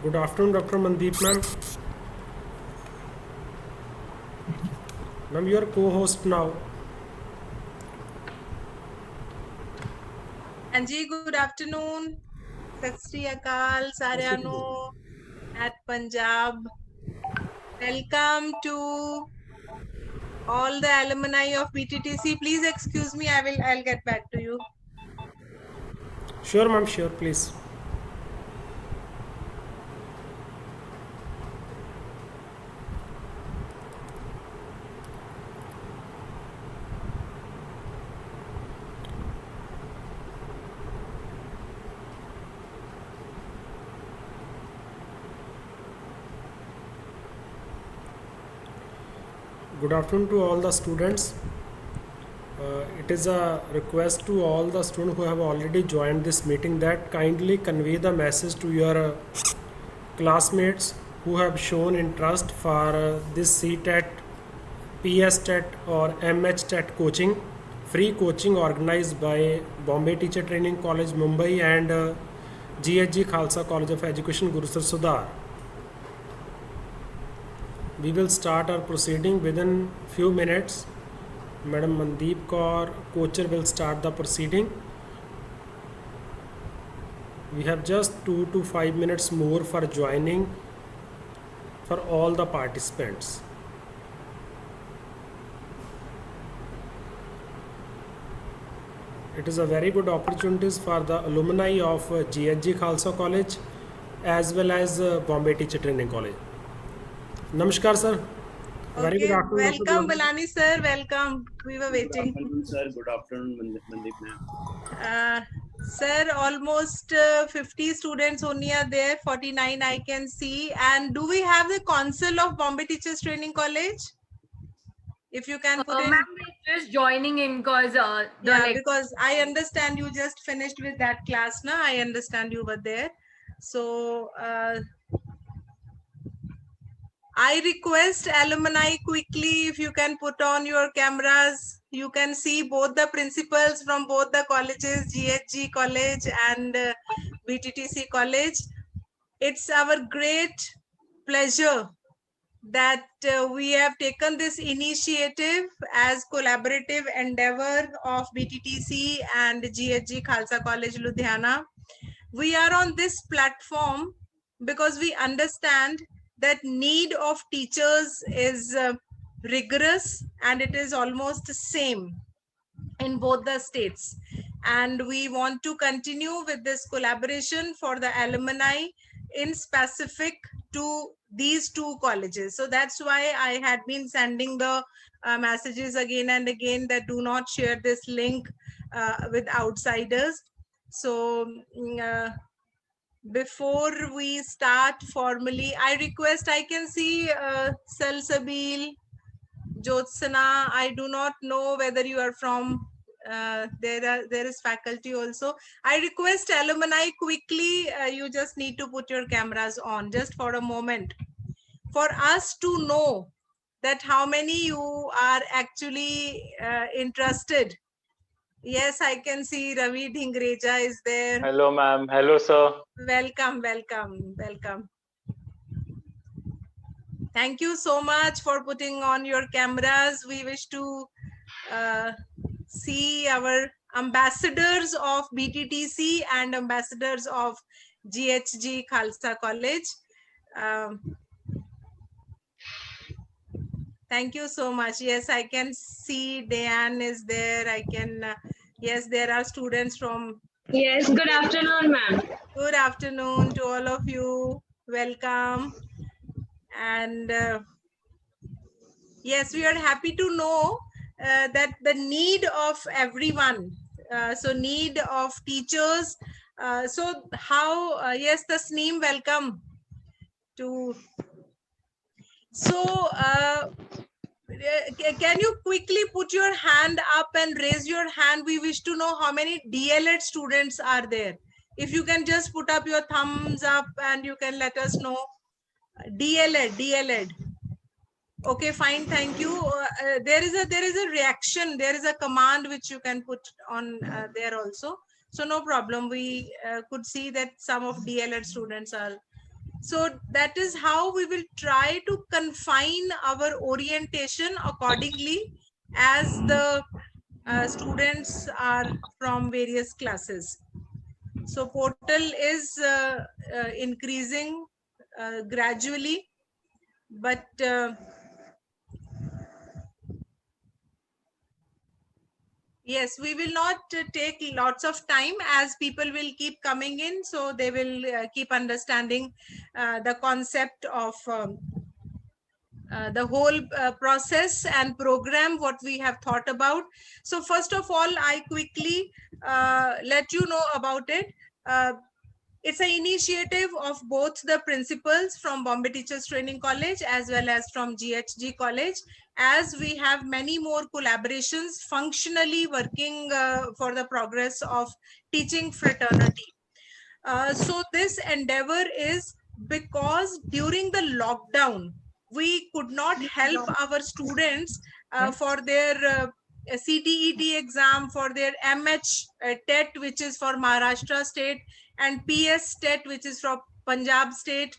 Good afternoon, Dr. Mandeep ma'am. Ma'am, you are co-host now. Anji, good afternoon. Sat Sri Akal, ਸਾਰਿਆਂ ਨੂੰ at Punjab. Welcome to all the alumni of BTTC. Please excuse me. I'll get back to you. Sure, ma'am. Sure, please. Good afternoon to all the students. It is a request to all the students who have already joined this meeting that kindly convey the message to your classmates who have shown interest for this CTET, PSTET or MHTET coaching, free coaching organized by Bombay Teacher Training College, Mumbai and GHG Khalsa College of Education, Gurusar Sudhar. We will start our proceeding within few minutes. Madam Mandeep Kaur, coacher, will start the proceeding. We have just 2 to 5 minutes more for joining for all the participants. It is a very good opportunity for the alumni of GHG Khalsa College as well as Bombay Teacher Training College. Namaskar, sir. Very Okay, good afternoon. welcome Balani sir. Welcome. We were waiting. Good afternoon, sir. Good afternoon, Mandeep ma'am. Sir, almost 50 students only are there. 49 I can see. And do we have the council of Bombay Teachers Training College? If you can put in. Ma'am, we're just joining in because because I understand you just finished with that class now. I understand you were there. So I request alumni quickly, if you can put on your cameras. You can see both the principals from both the colleges, GHG College and BTTC College. It's our great pleasure that we have taken this initiative as collaborative endeavor of BTTC and GHG Khalsa College Ludhiana. We are on this platform because we understand that need of teachers is rigorous and it is almost the same in both the states. And we want to continue with this collaboration for the alumni in specific to these two colleges. So that's why I had been sending the messages again and again that do not share this link with outsiders. So before we start formally, I request, I can see Salsabil, Jyotsana. I do not know whether you are from there is faculty also. I request alumni quickly, you just need to put your cameras on just for a moment for us to know that how many you are actually interested. Yes, I can see Ravi Dhingreja is there. Hello, ma'am. Hello, sir. Welcome, welcome, welcome. Thank you so much for putting on your cameras. We wish to see our ambassadors of BTTC and ambassadors of GHG Khalsa College. Thank you so much. Yes, I can see Diane is there. I can, yes, there are students from. Yes, good afternoon, ma'am. Good afternoon to all of you. Welcome. And yes, we are happy to know that the need of everyone So need of teachers. So how, yes, Tasneem, welcome to. So can you quickly put your hand up and raise your hand? We wish to know how many DLED students are there. If you can just put up your thumbs up and you can let us know. DLED. Okay, fine, thank you. There is a reaction, there is a command which you can put on there also. So no problem. We could see that some of DLED students are. So that is how we will try to confine our orientation accordingly as the students are from various classes. So portal is increasing gradually, but yes, we will not take lots of time as people will keep coming in, so they will keep understanding the concept of the whole process and program what we have thought about. So first of all, I quickly let you know about it. It's an initiative of both the principals from Bombay Teachers Training College as well as from GHG College, as we have many more collaborations functionally working for the progress of teaching fraternity. So this endeavor is because during the lockdown, we could not help our students for their CTET exam, for their MH TET, which is for Maharashtra state, and PS TET, which is from Punjab state.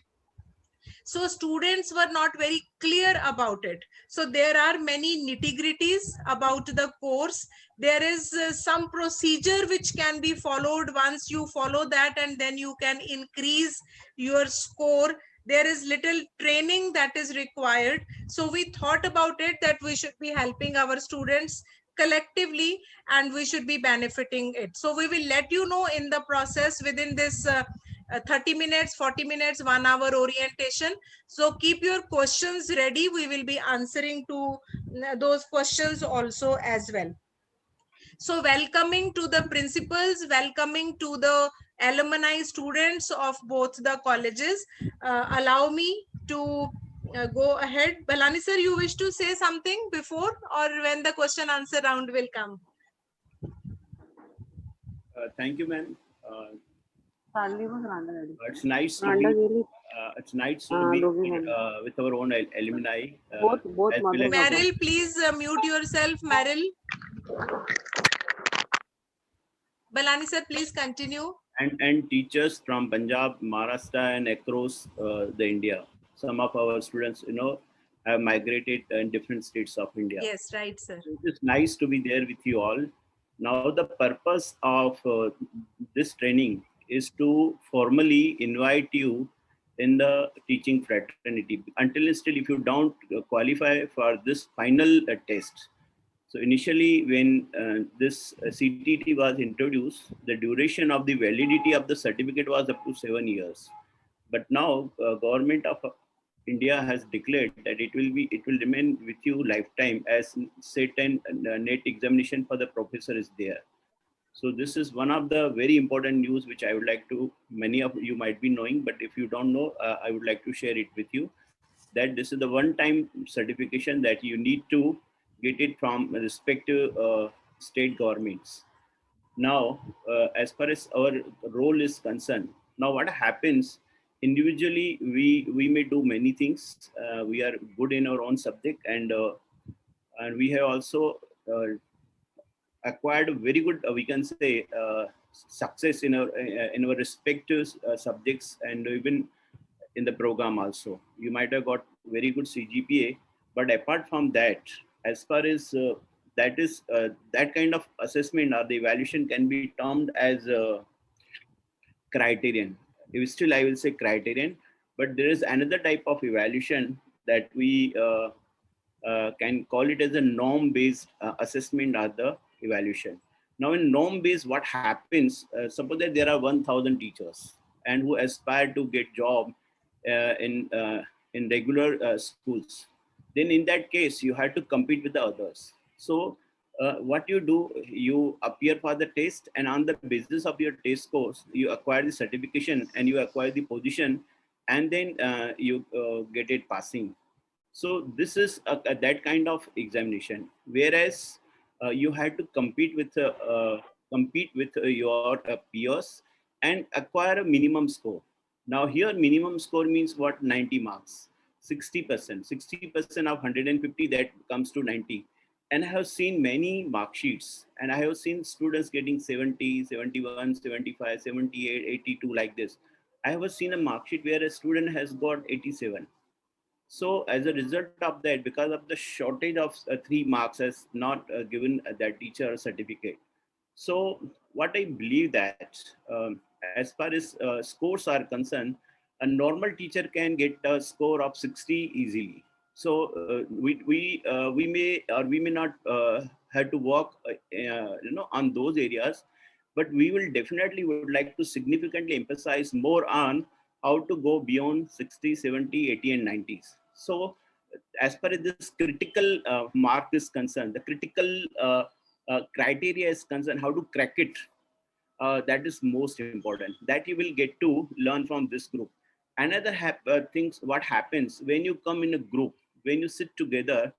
So students were not very clear about it. So there are many nitty-gritties about the course. There is some procedure which can be followed. Once you follow that, and then you can increase your score. There is little training that is required. So we thought about it that we should be helping our students collectively and we should be benefiting it. So we will let you know in the process within this 30 minutes, 40 minutes, 1 hour orientation. So keep your questions ready. We will be answering to those questions also as well. So welcoming to the principals, welcoming to the alumni students of both the colleges. Allow me to go ahead. Balani sir, you wish to say something before or when the question answer round will come? Thank you, ma'am. It's nice to be. It's nice to be with our own alumni. As well as Meryl, please mute yourself. Meryl. Balani sir, please continue. And teachers from Punjab, Maharashtra, and across the India. Some of our students, have migrated in different states of India. Yes, right, sir. It's nice to be there with you all. Now, the purpose of this training is to formally invite you in the teaching fraternity. Until and still, if you don't qualify for this final test. So initially, when this CTT was introduced, the duration of the validity of the certificate was up to 7 years. But now, government of India has declared that it will remain with you lifetime, as SET and NET examination for the professor is there. So this is one of the very important news which I would like to, many of you might be knowing, but if you don't know, I would like to share it with you, that this is the one-time certification that you need to get it from respective state governments. Now, as far as our role is concerned, now what happens, individually, we may do many things. We are good in our own subject, and we have also acquired very good, we can say, success in our respective subjects, and even in the program also. You might have got very good CGPA, but apart from that, as far as that kind of assessment or the evaluation can be termed as a criterion. Still, I will say criterion, but there is another type of evaluation that we can call it as a norm-based assessment or the evaluation. Now, in norm-based, what happens? Suppose that there are 1,000 teachers and who aspire to get job in regular schools. Then, in that case, you have to compete with the others. So, what you do, you appear for the test, and on the basis of your test scores, you acquire the certification and you acquire the position, and then you get it passing. So this is that kind of examination. Whereas you had to compete with your peers and acquire a minimum score. Now here minimum score means what? 90 marks, 60%. 60% of 150, that comes to 90. And I have seen many mark sheets, and I have seen students getting 70, 71, 75, 78, 82, like this. I have seen a mark sheet where a student has got 87. So as a result of that, because of the shortage of 3 marks, has not given that teacher a certificate. So what I believe that as far as scores are concerned, a normal teacher can get a score of 60 easily. So we may or we may not have to work on those areas, but we will definitely would like to significantly emphasize more on how to go beyond 60, 70, 80, and 90s. So as far as this critical mark is concerned, the critical criteria is concerned, how to crack it, that is most important. That you will get to learn from this group. Another things, what happens when you come in a group, when you sit together,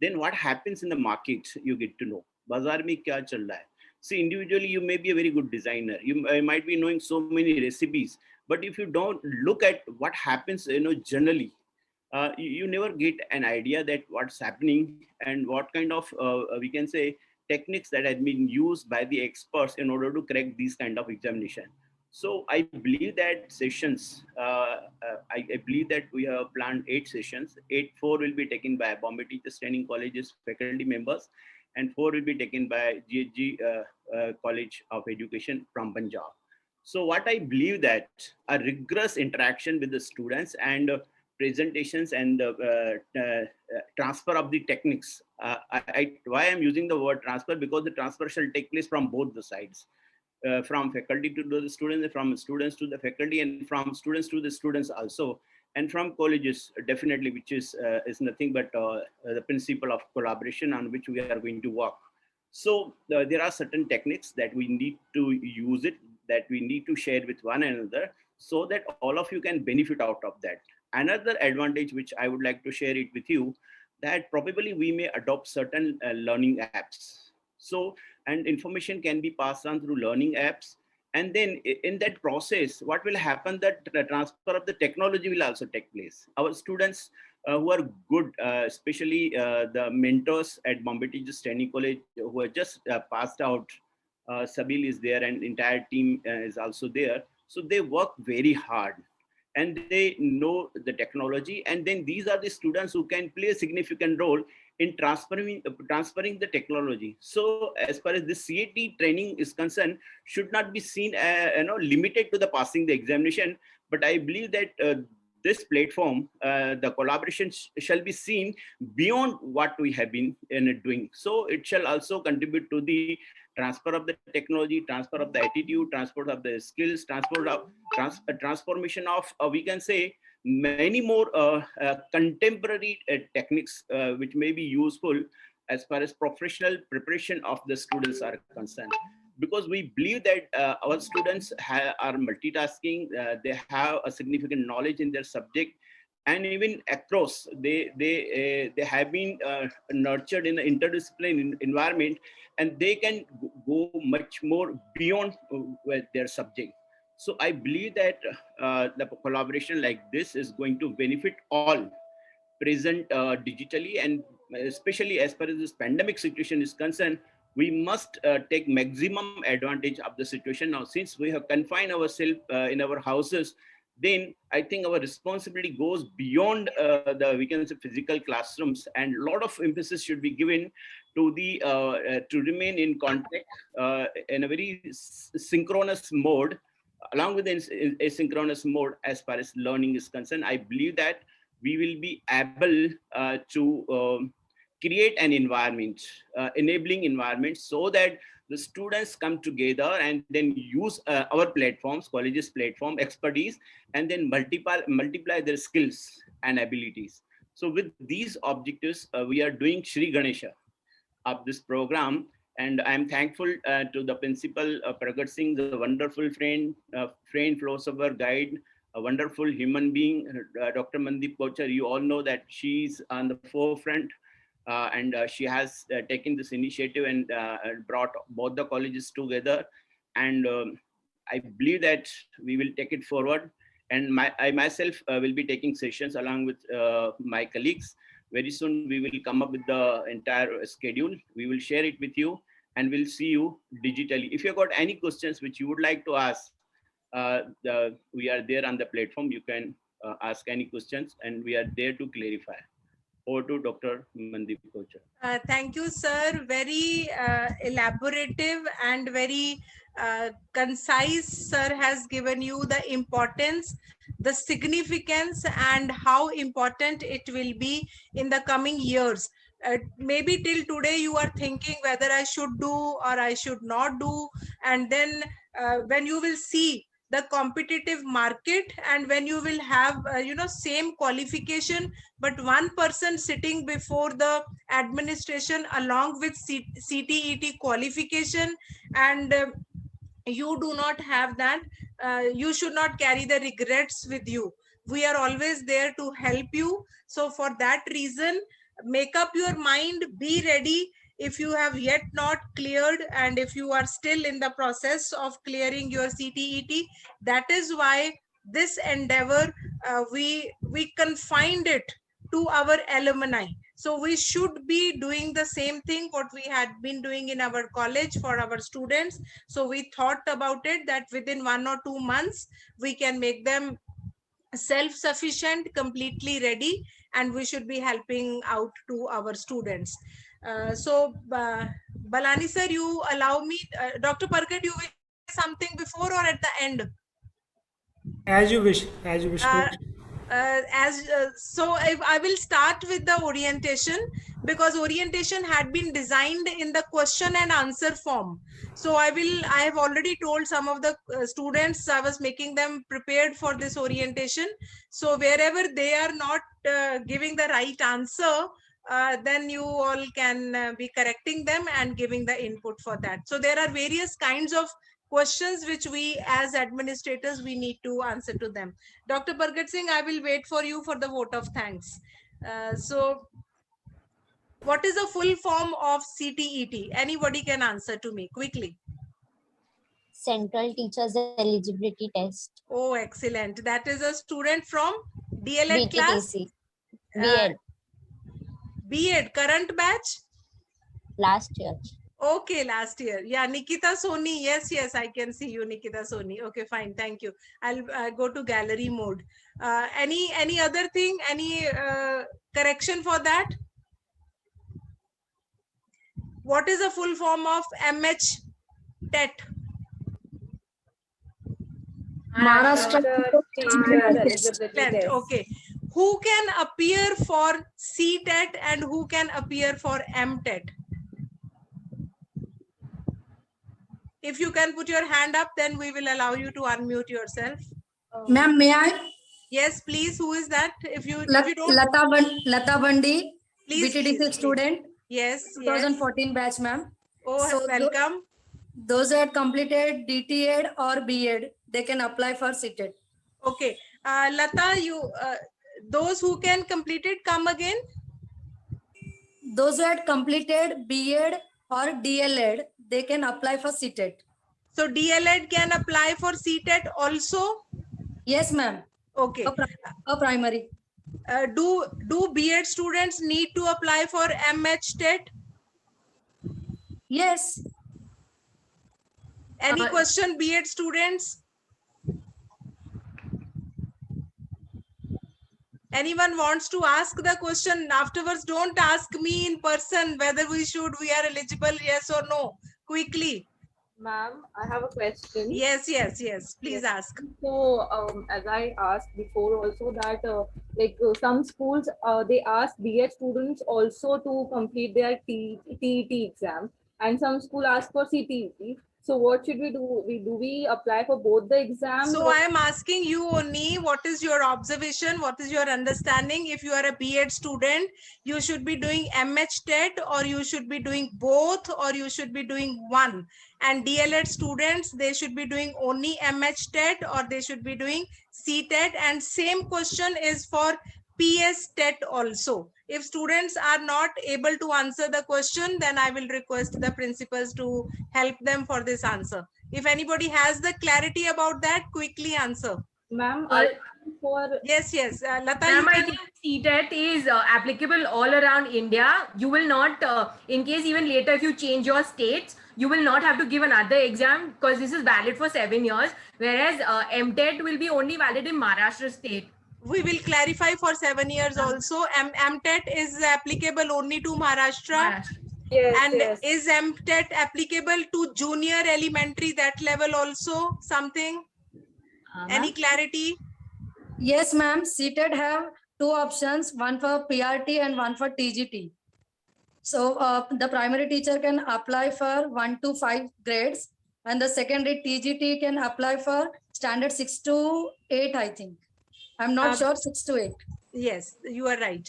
then what happens in the market, you get to know. Bazaar mein kya chal raha hai. See, individually, you may be a very good designer. You might be knowing so many recipes, but if you don't look at what happens, generally, you never get an idea that what's happening and what kind of, we can say, techniques that have been used by the experts in order to crack these kind of examination. So I believe that sessions, I believe that we have planned 8 sessions. 4 will be taken by Bombay Teachers Training College's faculty members, and 4 will be taken by GHG College of Education from Punjab. So what I believe that a rigorous interaction with the students and presentations and transfer of the techniques. Why I'm using the word transfer? Because the transfer shall take place from both the sides. From faculty to the students, from students to the faculty, and from students to the students also, and from colleges definitely, which is nothing but the principle of collaboration on which we are going to work. So there are certain techniques that we need to use it, that we need to share with one another, so that all of you can benefit out of that. Another advantage which I would like to share it with you, that probably we may adopt certain learning apps. So, and information can be passed on through learning apps. And then in that process, what will happen, that the transfer of the technology will also take place. Our students who are good, especially the mentors at Bombay Teachers Training College who are just passed out, Sabil is there and entire team is also there. So they work very hard and they know the technology. And then these are the students who can play a significant role in transferring the technology. So as far as the CAT training is concerned, should not be seen limited to the passing the examination. But I believe that this platform, the collaboration shall be seen beyond what we have been doing. So it shall also contribute to the transfer of the technology, transfer of the attitude, transfer of the skills, transformation of, we can say, many more contemporary techniques which may be useful as far as professional preparation of the students are concerned. Because we believe that our students are multitasking, they have a significant knowledge in their subject, and even across, they have been nurtured in an interdisciplinary environment, and they can go much more beyond their subject. So I believe that the collaboration like this is going to benefit all present digitally, and especially as far as this pandemic situation is concerned, we must take maximum advantage of the situation. Now, since we have confined ourselves in our houses, then I think our responsibility goes beyond we can say, physical classrooms, and a lot of emphasis should be given to the to remain in contact in a very synchronous mode, along with the asynchronous mode as far as learning is concerned. I believe that we will be able to create an environment, enabling environment, so that the students come together and then use our platforms, colleges platform expertise, and then multiply their skills and abilities. So with these objectives, we are doing Shri Ganesha. of this program. And I'm thankful to the principal, Pragat Singh, the wonderful friend, philosopher, guide, a wonderful human being, Dr. Mandeep Kochar. You all know that she's on the forefront, and she has taken this initiative and brought both the colleges together. And I believe that we will take it forward. And I myself will be taking sessions along with my colleagues. Very soon we will come up with the entire schedule. We will share it with you, and we'll see you digitally. If you've got any questions which you would like to ask, we are there on the platform. You can ask any questions, and we are there to clarify. Over to Dr. Mandeep Kochar. Thank you, sir. Very elaborative and very concise. Sir has given you the importance, the significance, and how important it will be in the coming years. Maybe till today you are thinking whether I should do or I should not do, and then when you will see the competitive market, and when you will have same qualification, but one person sitting before the administration along with CTET qualification, and you do not have that, you should not carry the regrets with you. We are always there to help you. So for that reason, make up your mind, be ready. If you have yet not cleared, and if you are still in the process of clearing your CTET, that is why this endeavor, we confined it to our alumni. So we should be doing the same thing what we had been doing in our college for our students. So we thought about it that within 1 or 2 months, we can make them self-sufficient, completely ready, and we should be helping out to our students. Balani sir, you allow me, Dr. Parkat, you will say something before or at the end? As you wish, as you wish. So I will start with the orientation, because orientation had been designed in the question and answer form. So I have already told some of the students, I was making them prepared for this orientation. So wherever they are not giving the right answer, then you all can be correcting them and giving the input for that. So there are various kinds of questions which we as administrators, we need to answer to them. Dr. Pargat Singh, I will wait for you for the vote of thanks. So what is the full form of CTET? Anybody can answer to me quickly. Central Teachers Eligibility Test. Oh, excellent. That is a student from DLED class? BTTC. B.Ed. B.Ed, current batch? Last year. Okay, last year. Yeah, Nikita Soni. Yes, I can see you, Nikita Soni. Okay, fine. Thank you. I'll go to gallery mode. Any other thing? Any correction for that? What is the full form of MH TET? Maharashtra Teachers Eligibility Test. Okay. Who can appear for CTET and who can appear for MTET? If you can put your hand up, then we will allow you to unmute yourself. Ma'am, may I? Yes, please. Who is that? If you don't, Lata Bandi, please, BTDC please. student, Yes. 2014 batch, ma'am. Oh, So welcome. Those who had completed DTED or B.Ed, they can apply for CTET. Okay. Lata, those who can complete it, come again. Those who had completed B.Ed or DLED, they can apply for CTET. So DLED can apply for CTET also? Yes, ma'am. Okay. A primary. Do B.Ed students need to apply for MH TET? Yes. Any question, B.Ed students? Anyone wants to ask the question afterwards? Don't ask me in person whether we are eligible, yes or no. Quickly. Ma'am, I have a question. Yes. Please ask. So, as I asked before also that some schools, they ask B.Ed students also to complete their TET exam, and some school ask for CTET. So what should we do? Do we apply for both the exams? So or- I am asking you only, what is your observation? What is your understanding? If you are a B.Ed student, you should be doing MHTET, or you should be doing both, or you should be doing one. And DLED students, they should be doing only MHTET, or they should be doing CTET. And same question is for PS TET also. If students are not able to answer the question, then I will request the principals to help them for this answer. If anybody has the clarity about that, quickly answer. Ma'am, Uh, for Yes, yes. Lata, you Ma'am, I can. think CTET is applicable all around India. You will not, in case even later if you change your states, you will not have to give another exam because this is valid for 7 years. Whereas MTET will be only valid in Maharashtra state. We will clarify for 7 years also. MTET is applicable only to Maharashtra. Maharashtra. And is MTET applicable to junior elementary, that level also? Something? Any clarity? Yes, ma'am. CTET have two options, one for PRT and one for TGT. So the primary teacher can apply for 1 to 5 grades, and the secondary TGT can apply for standard 6 to 8, I think. I'm not sure, 6 to 8. Yes, you are right.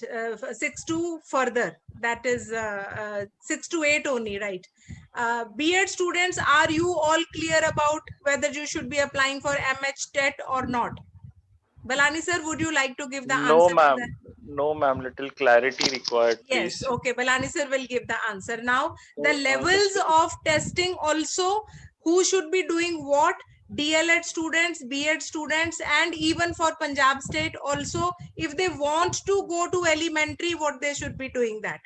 6 to further. That is 6 to 8 only, right? B.Ed students, are you all clear about whether you should be applying for MHTET or not? Balani sir, would you like to give the answer? No, to ma'am. that? No, ma'am. Little clarity required, Yes, please. okay. Balani sir will give the answer. Now, the Oh, levels understood. of testing also, who should be doing what? DLED students, B.Ed students, and even for Punjab state also, if they want to go to elementary, what they should be doing that.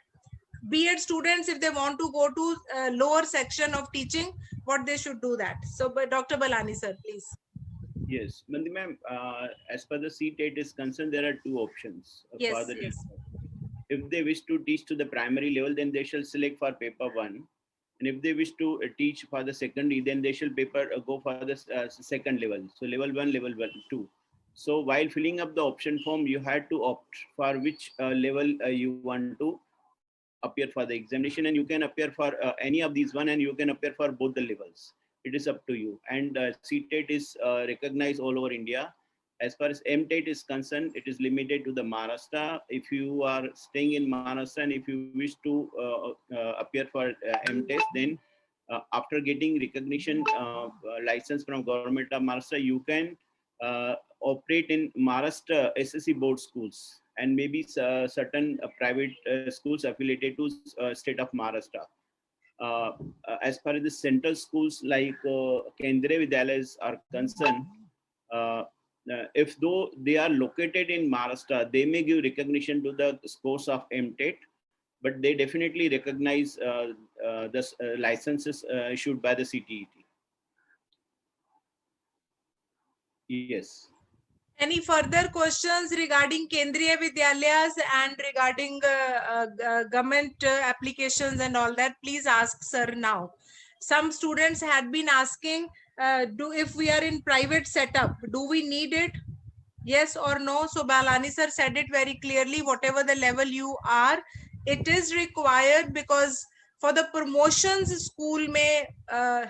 B.Ed students, if they want to go to lower section of teaching, what they should do that. So, but Dr. Balani sir, please. Yes, Mandi ma'am, as per the CTET is concerned, there are two options Yes, for the yes. teacher. If they wish to teach to the primary level, then they shall select for paper 1. And if they wish to teach for the secondary, then they shall go for the second level. So level 1, level 2. So while filling up the option form, you had to opt for which level you want to appear for the examination, and you can appear for any of these one, and you can appear for both the levels. It is up to you. And CTET is recognized all over India. As far as MTET is concerned, it is limited to the Maharashtra. If you are staying in Maharashtra and if you wish to appear for MTET, then after getting recognition license from government of Maharashtra, you can operate in Maharashtra SSC board schools and maybe certain private schools affiliated to state of Maharashtra. As far as the central schools like Kendriya Vidyalayas are concerned, if though they are located in Maharashtra, they may give recognition to the scores of MTET, but they definitely recognize the licenses issued by the CTET. Yes. Any further questions regarding Kendriya Vidyalayas and regarding government applications and all that? Please ask sir now. Some students had been asking, if we are in private setup, do we need it? Yes or no? So Balani sir said it very clearly, whatever the level you are, it is required, because for the promotions, school may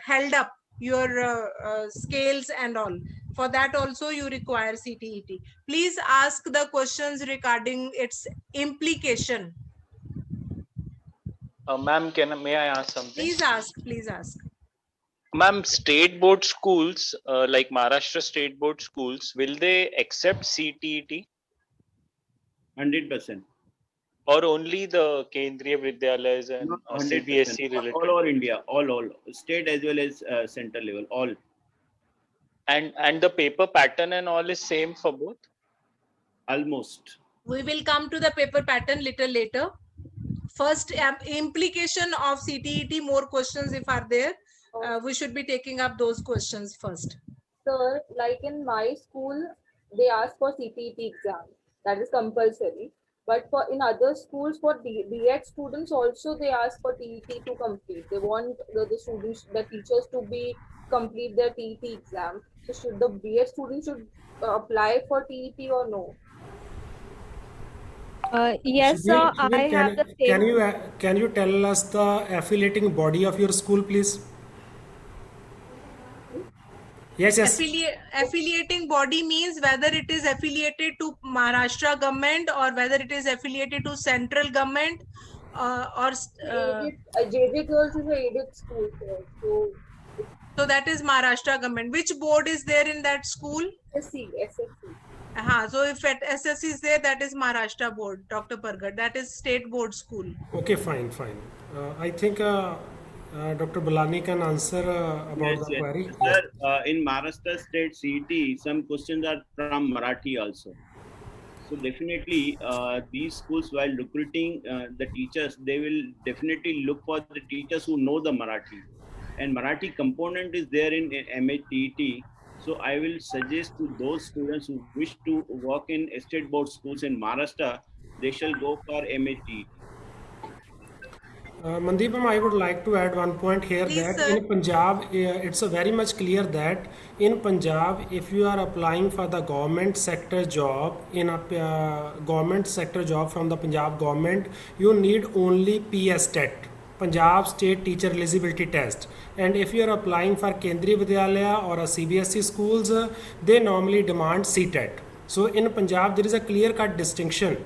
held up your scales and all. For that also you require CTET. Please ask the questions regarding its implication. Ma'am, may I ask something? Please ask, please ask. Ma'am, state board schools, like Maharashtra state board schools, will they accept CTET 100%. or only the Kendriya Vidyalayas and Not 100%. CBSE related? All over India, all state as well as central level, all. And the paper pattern and all is same for both? Almost. We will come to the paper pattern little later. First, implication of CTET, more questions if are there. We should be taking up those questions first. Sir, like in my school, they ask for CTET exam. That is compulsory. But for in other schools, for B.Ed students also, they ask for TET to complete. They want the students, the teachers to complete their TET exam. So should the B.Ed students should apply for TET or no? Yes, sir. I have the same. Can you tell us the affiliating body of your school, please? Yes, yes. Affiliating body means whether it is affiliated to Maharashtra government or whether it is affiliated to central government or JJ Girls is a aided school, sir. so that is Maharashtra government. Which board is there in that school? SSC. So if at SSC is there, that is Maharashtra board, Dr. Pargat. That is state board school. Okay, fine. I think Dr. Balani can answer about the query. Sir, in Maharashtra State CET, some questions are from Marathi also. So definitely, these schools, while recruiting the teachers, they will definitely look for the teachers who know the Marathi. And Marathi component is there in MHTET. So I will suggest to those students who wish to work in state board schools in Maharashtra, they shall go for MHTET. Mandeepam, I would like to add one point here. Please, that sir. in Punjab, it's a very much clear that in Punjab, if you are applying for the government sector job, in a government sector job from the Punjab government, you need only PS TET, Punjab State Teacher Eligibility Test. And if you are applying for Kendriya Vidyalaya or a CBSE schools, they normally demand CTET. So in Punjab, there is a clear-cut distinction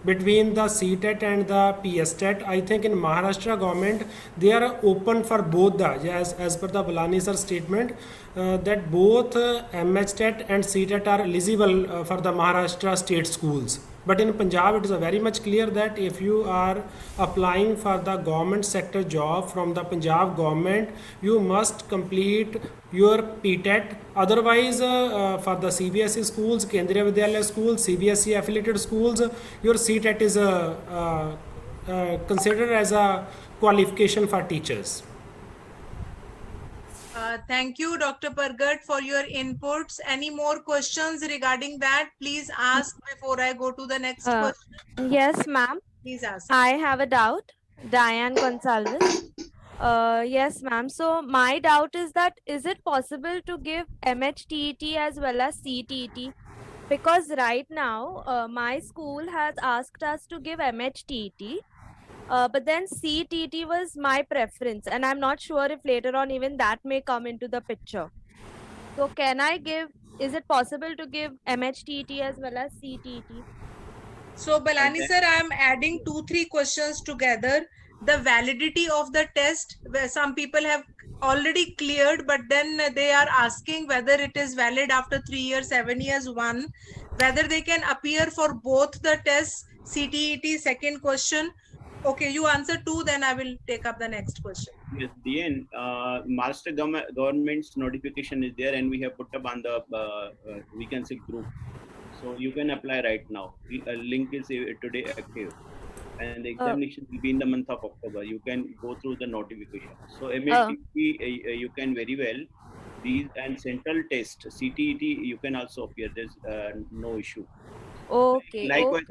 between the CTET and the PSTET. I think in Maharashtra government, they are open for both the, as per the Balani sir statement, that both MHTET and CTET are eligible for the Maharashtra state schools. But in Punjab, it is very much clear that if you are applying for the government sector job from the Punjab government, you must complete your PTET. Otherwise, for the CBSE schools, Kendriya Vidyalaya schools, CBSE affiliated schools, your CTET is considered as a qualification for teachers. Thank you, Dr. Pargat, for your inputs. Any more questions regarding that? Please ask before I go to the next question. Yes, ma'am. Please ask. I have a doubt. Diane Gonsalves. Yes, ma'am. So my doubt is that is it possible to give MHTET as well as CTET? Because right now, my school has asked us to give MHTET. But then CTET was my preference, and I'm not sure if later on even that may come into the picture. So can I give, is it possible to give MHTET as well as CTET? So Balani sir, I'm adding 2-3 questions together. The validity of the test, where some people have already cleared, but then they are asking whether it is valid after 3 years, 7 years, whether they can appear for both the tests, CTET, second question. Okay, you answer 2, then I will take up the next question. Yes, the end. Master government's notification is there, and we have put up on the we can say group. So you can apply right now. The link is today active, and the examination will be in the month of October. You can go through the notification. So MHTET, you can very well. These and central test CTET, you can also appear. There's no issue. Okay. Likewise,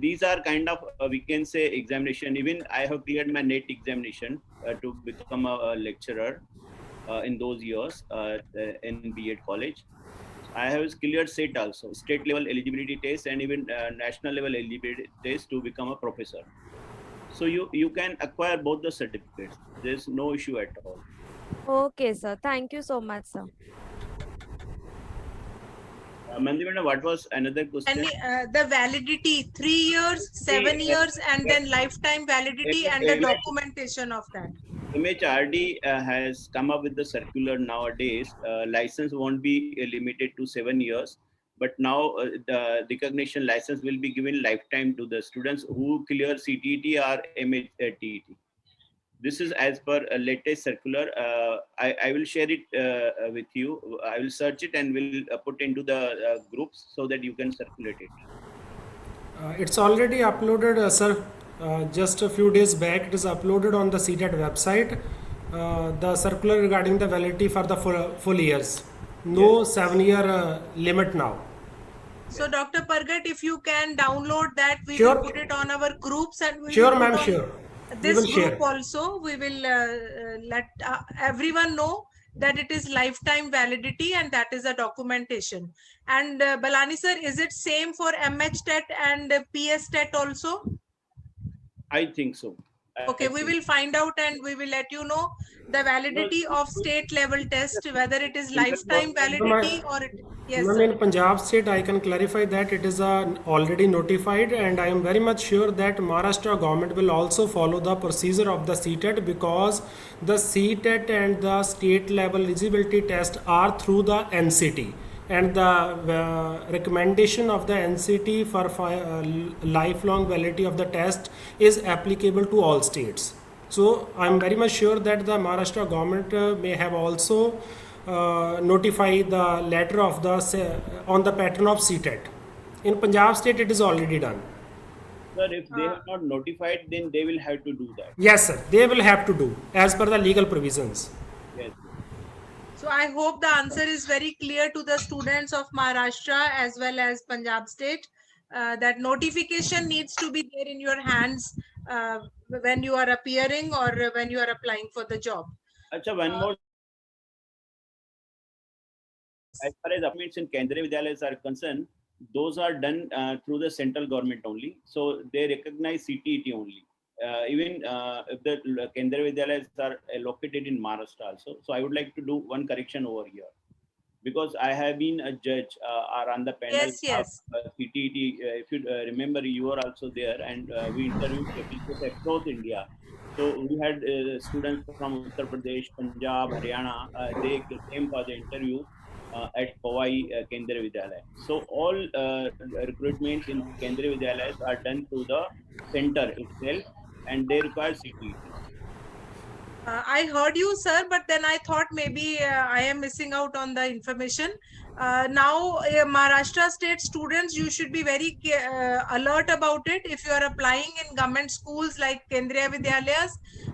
these are kind of we can say examination. Even I have cleared my NET examination to become a lecturer in those years in B.Ed college. I have cleared SET also, state level eligibility test, and even national level eligibility test to become a professor. So you can acquire both the certificates. There's no issue at all. Okay, sir. Thank you so much, sir. Mandivana, what was another question? And the validity, 3 years, 7 years, and then lifetime validity and the documentation of that. MHRD has come up with the circular nowadays. License won't be limited to 7 years, but now the recognition license will be given lifetime to the students who clear CTET or MHTET. This is as per a latest circular. I will share it with you. I will search it and will put into the groups so that you can circulate it. It's already uploaded, sir. Just a few days back, it is uploaded on the CTET website. The circular regarding the validity for the full years. No 7-year limit now. So Dr. Pargat, if you can download that, we Sure. will put it on our groups and we Sure, will ma'am, put on sure. this will group share. also. We will let everyone know that it is lifetime validity and that is a documentation. And Balani sir, is it same for MHTET and PSTET also? I think so. Okay, we will find out and we will let you know the validity of state level test, whether it is lifetime validity or it. Yes, Ma'am, sir. in Punjab state, I can clarify that it is already notified, and I am very much sure that Maharashtra government will also follow the procedure of the CTET, because the CTET and the state level eligibility test are through the NCT, and the recommendation of the NCT for lifelong validity of the test is applicable to all states. So I am very much sure that the Maharashtra government may have also notify the letter of the on the pattern of CTET. In Punjab state, it is already done. Sir, if they have not notified, then they will have to do that. Yes, sir. They will have to do as per the legal provisions. Yes. So I hope the answer is very clear to the students of Maharashtra as well as Punjab state, that notification needs to be there in your hands when you are appearing or when you are applying for the job. Acha, one more. As far as appointments in Kendriya Vidyalayas are concerned, those are done through the central government only. So they recognize CTET only. Even if the Kendriya Vidyalayas are located in Maharashtra also. So I would like to do one correction over here. Because I have been a judge or on the panel Yes. of CTET. If you remember, you were also there, and we interviewed teachers across India. So we had students from Uttar Pradesh, Punjab, Haryana. They came for the interview at Powai Kendriya Vidyalaya. So all recruitments in Kendriya Vidyalayas are done through the center itself, and they require CTET. I heard you, sir, but then I thought maybe I am missing out on the information. Now, Maharashtra state students, you should be very alert about it. If you are applying in government schools like Kendriya Vidyalayas,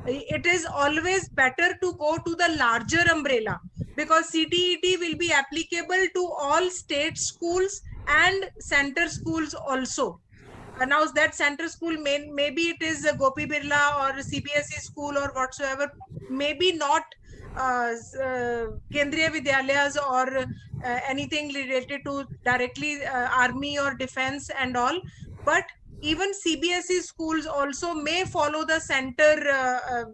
it is always better to go to the larger umbrella, because CTET will be applicable to all state schools and center schools also. Now that center school, maybe it is a Gopi Birla or CBSE school or whatsoever, maybe not Kendriya Vidyalayas or anything related to directly army or defense and all, but even CBSE schools also may follow the center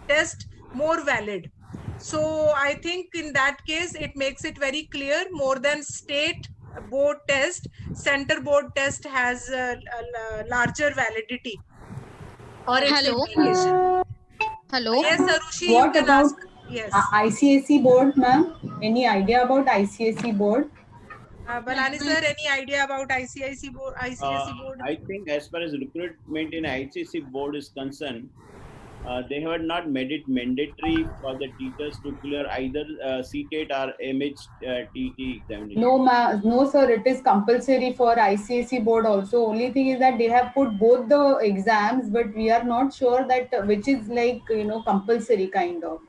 test more valid. So I think in that case, it makes it very clear, more than state board test, center board test has a larger validity or its Hello. implication. Hello. Yes, Arushi, What you can about ask. Yes. ICSE board, ma'am? Any idea about ICSE board? Balani sir, any idea about ICSE board? I think as far as recruitment in ICSE board is concerned, they have not made it mandatory for the teachers to clear either CTET or MHTT examination. No, sir. It is compulsory for ICSE board also. Only thing is that they have put both the exams, but we are not sure that which is like compulsory kind of.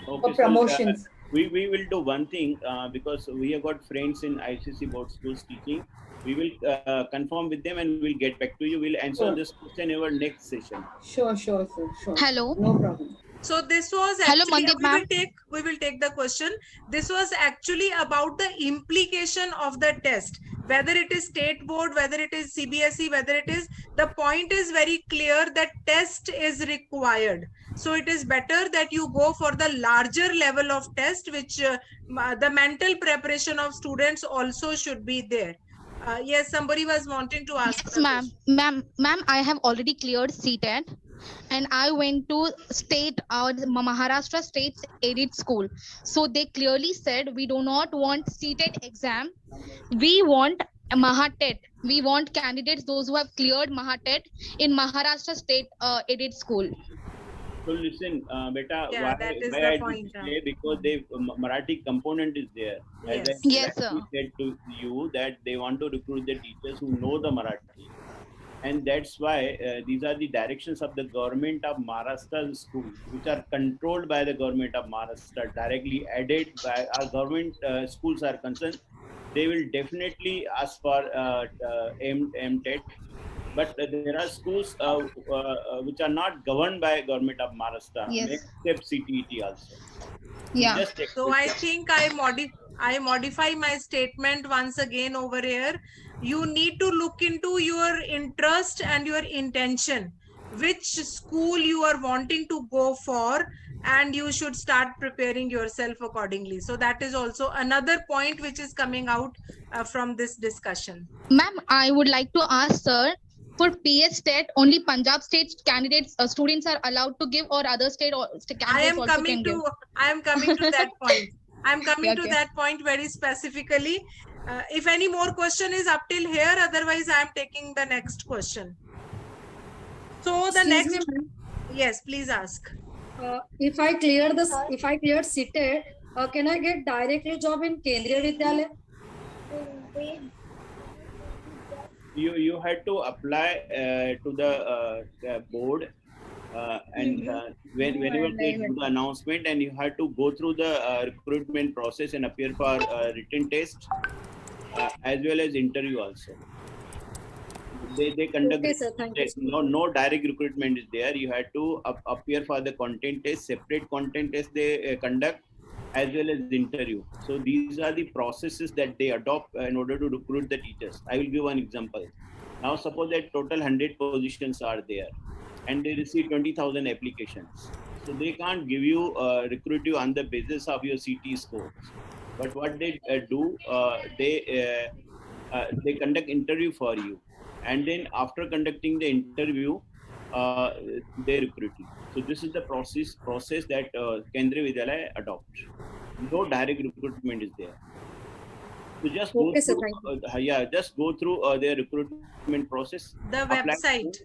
Okay, For promotions. So, we will do one thing because we have got friends in ICSE board schools teaching. We will confirm with them and we'll get back to you. We'll answer this question in our next session. Sure, sir. Sure. Hello. No problem. So this was Hello, actually, Mandip ma'am. we will take the question. This was actually about the implication of the test, whether it is state board, whether it is CBSE, whether it is, the point is very clear that test is required. So it is better that you go for the larger level of test, which the mental preparation of students also should be there. Yes, somebody was wanting to ask. Yes, ma'am. Ma'am, I have already cleared CTET, and I went to Maharashtra State's aided school. So they clearly said we do not want CTET exam. We want Mahatet. We want candidates, those who have cleared Mahatet in Maharashtra State aided school. So listen, beta, Yeah, that is why the I point, display, because they Marathi component is there. Yes. As I Yes, correctly sir. said to you that they want to recruit the teachers who know the Marathi, and that's why these are the directions of the government of Maharashtra schools, which are controlled by the government of Maharashtra, directly aided by our government schools are concerned. They will definitely ask for MTET. But there are schools which are not governed by government of Maharashtra, Yes. except CTET also. Yeah. Just So I think I modify my statement once again over here. You need to look into your interest and your intention. which school you are wanting to go for, and you should start preparing yourself accordingly. So that is also another point which is coming out from this discussion. Ma'am, I would like to ask sir, for PS state, only Punjab state candidates, students are allowed to give, or other state or candidates also can give? I am coming to that point. I am coming to Okay. that point very specifically. If any more question is up till here, otherwise I am taking the next question. So the Excuse me, next, ma'am. yes, please ask. If I clear CTET, can I get directly job in Kendriya Vidyalaya? You had to apply to the board, and whenever they do the announcement, and you had to go through the recruitment process and appear for written test as well as interview also. They conduct Okay, sir. Thank you, sir. no direct recruitment is there. You had to appear for the content test, separate content test they conduct, as well as the interview. So these are the processes that they adopt in order to recruit the teachers. I will give one example. Now suppose that total 100 positions are there and they receive 20,000 applications. So they can't give you recruit you on the basis of your CT scores. But what they do, they conduct interview for you. And then after conducting the interview, they recruit you. So this is the process that Kendriya Vidyalaya adopt. No direct recruitment is there. So just go Okay, sir. through, Thank just go through their recruitment process. The apply website.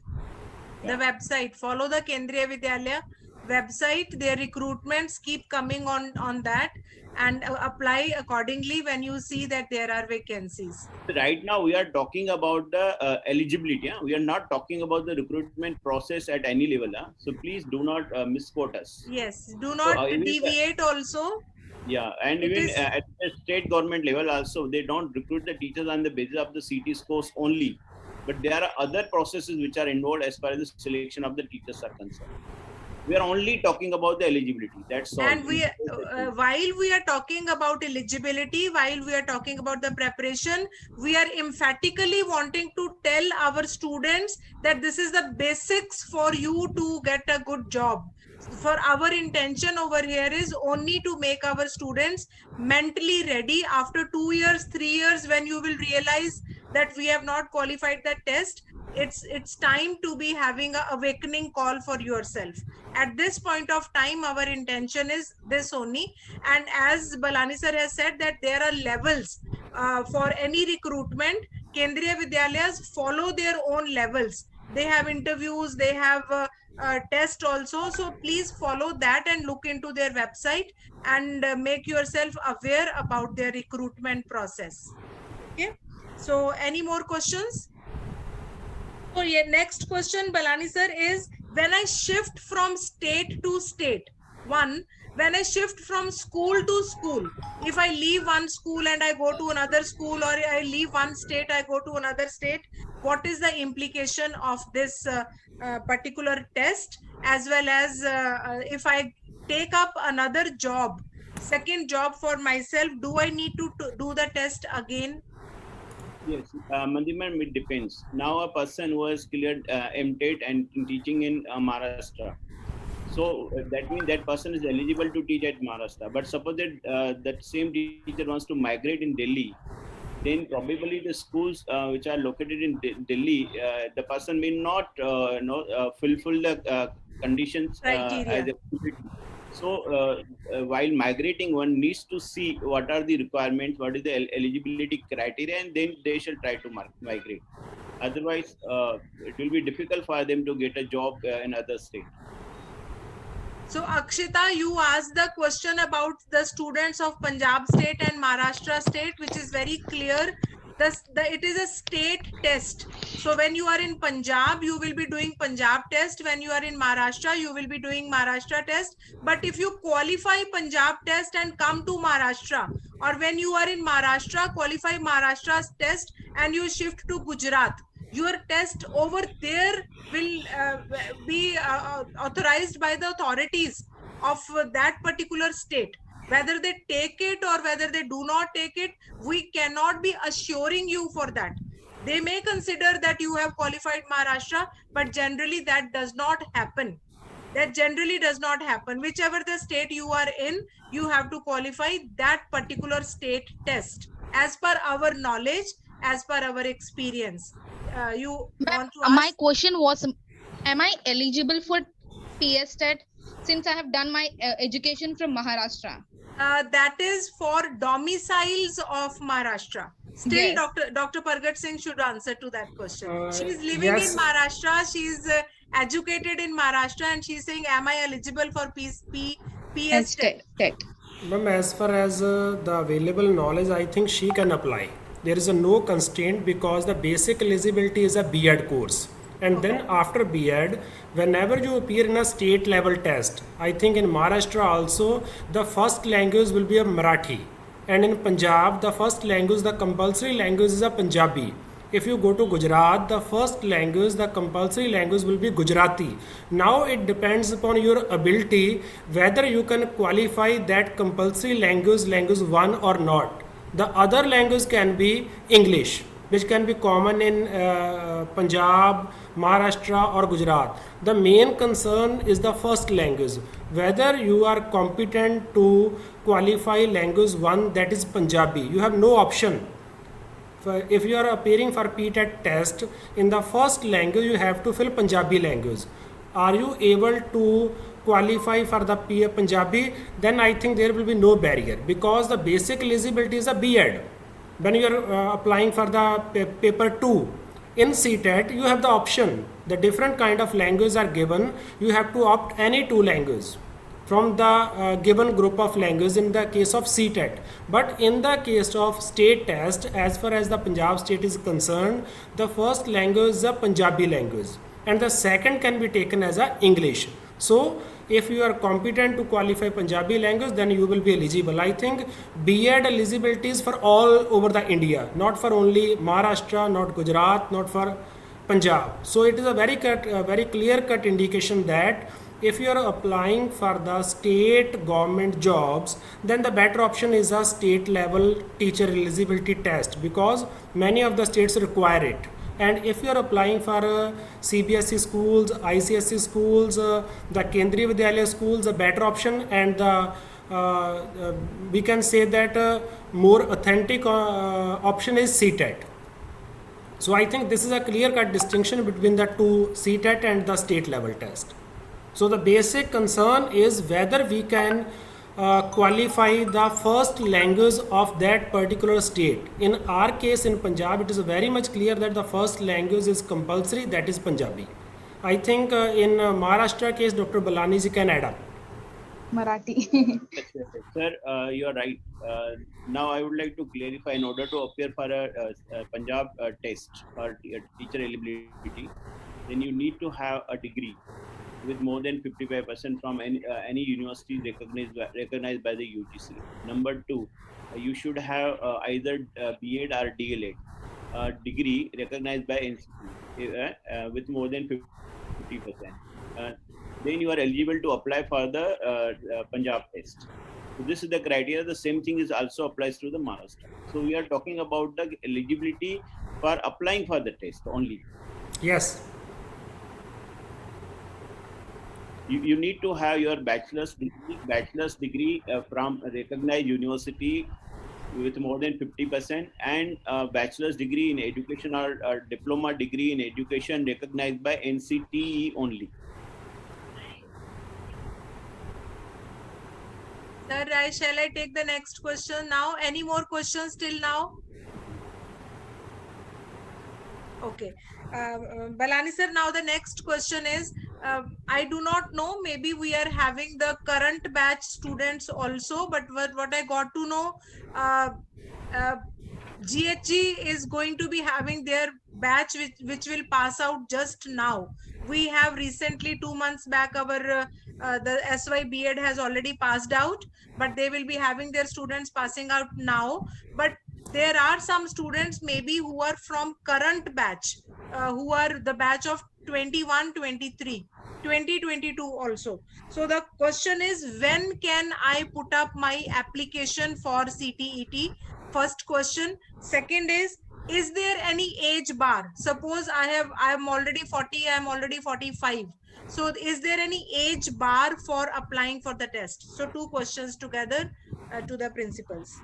Yeah. The website. Follow the Kendriya Vidyalaya website. Their recruitments keep coming on that, and apply accordingly when you see that there are vacancies. Right now we are talking about the eligibility. We are not talking about the recruitment process at any level. So please do not misquote us. Yes, do not even deviate also. Yeah, and It even is- at the state government level also, they don't recruit the teachers on the basis of the CT scores only. But there are other processes which are involved as far as the selection of the teachers are concerned. We are only talking about the eligibility. That's all. And we, while we are talking about eligibility, while we are talking about the preparation, we are emphatically wanting to tell our students that this is the basics for you to get a good job. For our intention over here is only to make our students mentally ready after 2 years, 3 years, when you will realize that we have not qualified the test. It's time to be having a awakening call for yourself. At this point of time, our intention is this only. And as Balani sir has said, that there are levels for any recruitment. Kendriya Vidyalayas follow their own levels. They have interviews, they have test also. So please follow that and look into their website and make yourself aware about their recruitment process. Okay. So any more questions? So yeah, next question, Balani sir, is when I shift from state to state, when I shift from school to school, if I leave one school and I go to another school, or I leave one state, I go to another state, what is the implication of this particular test? As well as if I take up another job, second job for myself, do I need to do the test again? Yes, Mandiman, it depends. Now a person who has cleared MTET and teaching in Maharashtra. So that means that person is eligible to teach at Maharashtra. But suppose that that same teacher wants to migrate in Delhi, then probably the schools which are located in Delhi, the person may not fulfill the conditions Criteria. as a So while migrating, one needs to see what are the requirements, what is the eligibility criteria, and then they shall try to migrate. Otherwise, it will be difficult for them to get a job in other state. So Akshita, you asked the question about the students of Punjab state and Maharashtra state, which is very clear. It is a state test. So when you are in Punjab, you will be doing Punjab test. When you are in Maharashtra, you will be doing Maharashtra test. But if you qualify Punjab test and come to Maharashtra, or when you are in Maharashtra, qualify Maharashtra's test and you shift to Gujarat, your test over there will be authorized by the authorities of that particular state. Whether they take it or whether they do not take it, we cannot be assuring you for that. They may consider that you have qualified Maharashtra, but generally that does not happen. That generally does not happen. Whichever the state you are in, you have to qualify that particular state test as per our knowledge, as per our experience. You want to My ask? question was, am I eligible for PS TET since I have done my education from Maharashtra? That is for domiciles of Maharashtra. Still, Yes. Dr. Pargat Singh should answer to that question. She is living yes. in Maharashtra. She is educated in Maharashtra, and she is saying, "Am I eligible for PS TET?" Ma'am, as far as the available knowledge, I think she can apply. There is a no constraint because the basic eligibility is a B.Ed course. And then after B.Ed, whenever you appear in a state level test, I think in Maharashtra also, the first language will be a Marathi. And in Punjab, the first language, the compulsory language is a Punjabi. If you go to Gujarat, the first language, the compulsory language will be Gujarati. Now it depends upon your ability whether you can qualify that compulsory language, language 1 or not. The other language can be English, which can be common in Punjab, Maharashtra or Gujarat. The main concern is the first language. Whether you are competent to qualify language 1, that is Punjabi. You have no option. If you are appearing for PTET test, in the first language you have to fill Punjabi language. Are you able to qualify for the Punjabi? Then I think there will be no barrier because the basic eligibility is a B.Ed. When you are applying for the paper 2 in CTET, you have the option. The different kind of languages are given. You have to opt any 2 languages from the given group of languages in the case of CTET. But in the case of state test, as far as the Punjab state is concerned, the first language is a Punjabi language and the second can be taken as a English. So if you are competent to qualify Punjabi language, then you will be eligible. I think B.Ed eligibility is for all over the India, not for only Maharashtra, not Gujarat, not for Punjab. So it is a very clear cut indication that if you are applying for the state government jobs, then the better option is a state level teacher eligibility test because many of the states require it. And if you are applying for CBSE schools, ICSE schools, the Kendriya Vidyalaya schools, a better option, and we can say that more authentic option is CTET. So I think this is a clear cut distinction between the two, CTET and the state level test. So the basic concern is whether we can qualify the first language of that particular state. In our case in Punjab, it is very much clear that the first language is compulsory, that is Punjabi. I think in Maharashtra case, Dr. Balani ji can add up. Marathi. Sir, you are right. Now I would like to clarify, in order to appear for a Punjab test or teacher eligibility, then you need to have a degree with more than 55% from any university recognized by the UGC. Number 2, you should have either B.Ed or DLED degree recognized by NCT with more than 50%. Then you are eligible to apply for the Punjab test. So this is the criteria. The same thing is also applies to the Maharashtra. So we are talking about the eligibility for applying for the test only. Yes. You need to have your bachelor's degree from a recognized university with more than 50% and a bachelor's degree in education or diploma degree in education recognized by NCTE only. Sir, shall I take the next question now? Any more questions till now? Okay. Balani sir, now the next question is, I do not know, maybe we are having the current batch students also, but what I got to know, GHG is going to be having their batch which will pass out just now. We have recently 2 months back our the SY B.Ed has already passed out, but they will be having their students passing out now. But there are some students maybe who are from current batch, who are the batch of 21, 23, 2022 also. So the question is, when can I put up my application for CTET? First question. Second is, is there any age bar? Suppose I am already 40, I am already 45. So is there any age bar for applying for the test? So two questions together to the principals.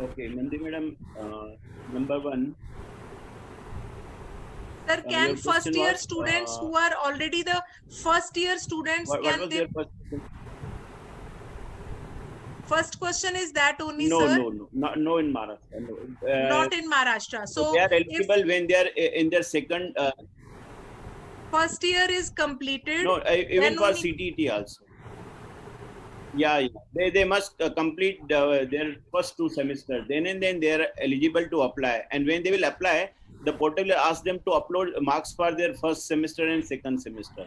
Okay, Nandi madam, number one. Sir, can your first question year was, students who are already the first year students, what can was they? your first question? First question is that only, No, sir? no in Maharashtra. No. Not in Maharashtra. So they are if eligible when they are in their second. first year is completed, No, even then for only, CTT also. Yeah. They must complete their first 2 semesters. Then and then they are eligible to apply. And when they will apply, the portal will ask them to upload marks for their first semester and second semester.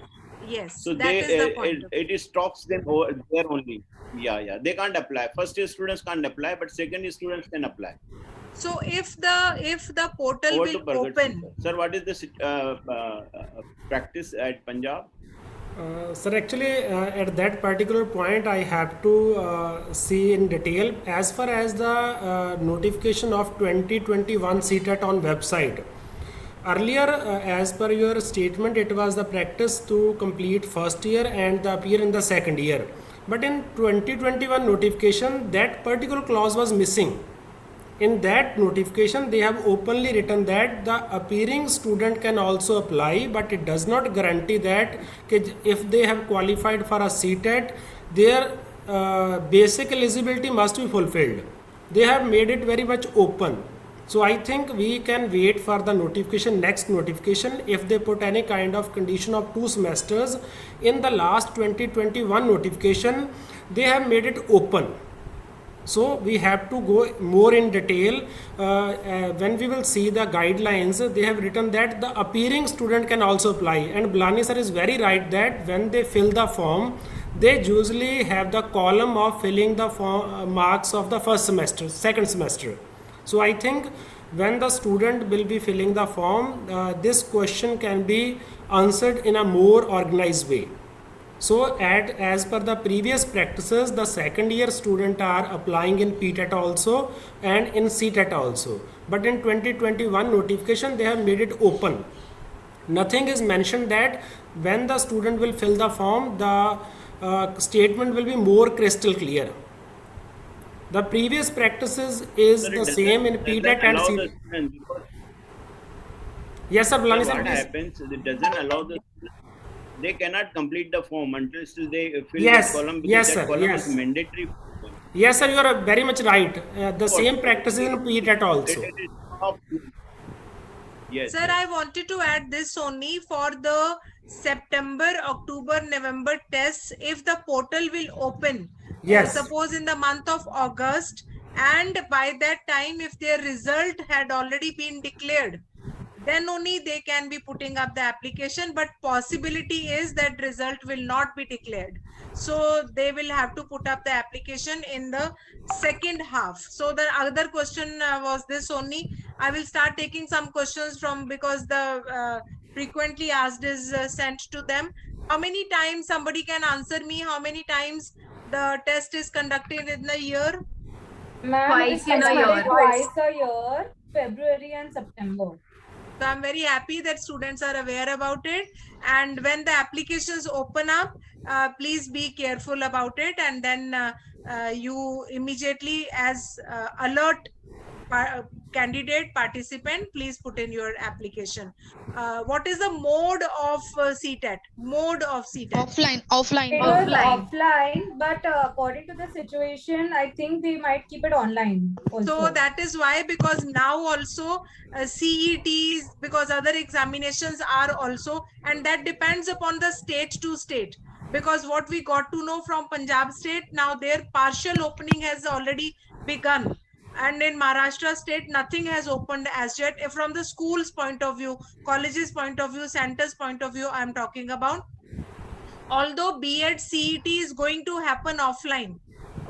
yes, So that is the point. it stops them over there only. Yeah. They can't apply. First year students can't apply, but second year students can apply. So if the portal Over to will Pargat open, Singh, sir. Sir, what is the practice at Punjab? Sir, actually, at that particular point, I have to see in detail. As far as the notification of 2021 CTET on website, earlier, as per your statement, it was the practice to complete first year and appear in the second year. But in 2021 notification, that particular clause was missing. In that notification, they have openly written that the appearing student can also apply, but it does not guarantee that if they have qualified for a CTET, their basic eligibility must be fulfilled. They have made it very much open. So I think we can wait for the notification, next notification. If they put any kind of condition of 2 semesters in the last 2021 notification, they have made it open. So we have to go more in detail. When we will see the guidelines, they have written that the appearing student can also apply. And Blani sir is very right that when they fill the form, they usually have the column of filling the form, marks of the first semester, second semester. So I think when the student will be filling the form, this question can be answered in a more organized way. So as per the previous practices, the second year student are applying in PTET also and in CTET also. But in 2021 notification, they have made it open. Nothing is mentioned that when the student will fill the form, the statement will be more crystal clear. The previous practices is the same in PTET and CTET. Yes, sir, Blani sir. What happens? It doesn't allow the. They cannot complete the form until they fill Yes, the column, because yes, that sir, column yes. is mandatory. Yes, sir, you are very much right. The same practices in PTET also. Yes. sir, I wanted to add this only for the September, October, November tests. If the portal will open, Yes. suppose in the month of August, and by that time, if their result had already been declared, then only they can be putting up the application. But possibility is that result will not be declared. So they will have to put up the application in the second half. So the other question was this only. I will start taking some questions from, because the frequently asked is sent to them. How many times somebody can answer me? How many times the test is conducted in a year? Ma'am, Twice it's in a year. twice a year, February and September. So I'm very happy that students are aware about it. And when the applications open up, please be careful about it. And then you immediately, as alert candidate participant, please put in your application. What is the mode of CTET? Mode of CTET? Offline. It was offline, but according to the situation, I think they might keep it online also. So that is why, because now also CETs, because other examinations are also, and that depends upon the state to state. Because what we got to know from Punjab state, now their partial opening has already begun. And in Maharashtra state, nothing has opened as yet. From the school's point of view, colleges point of view, centers point of view, I'm talking about. Although B.Ed CET is going to happen offline,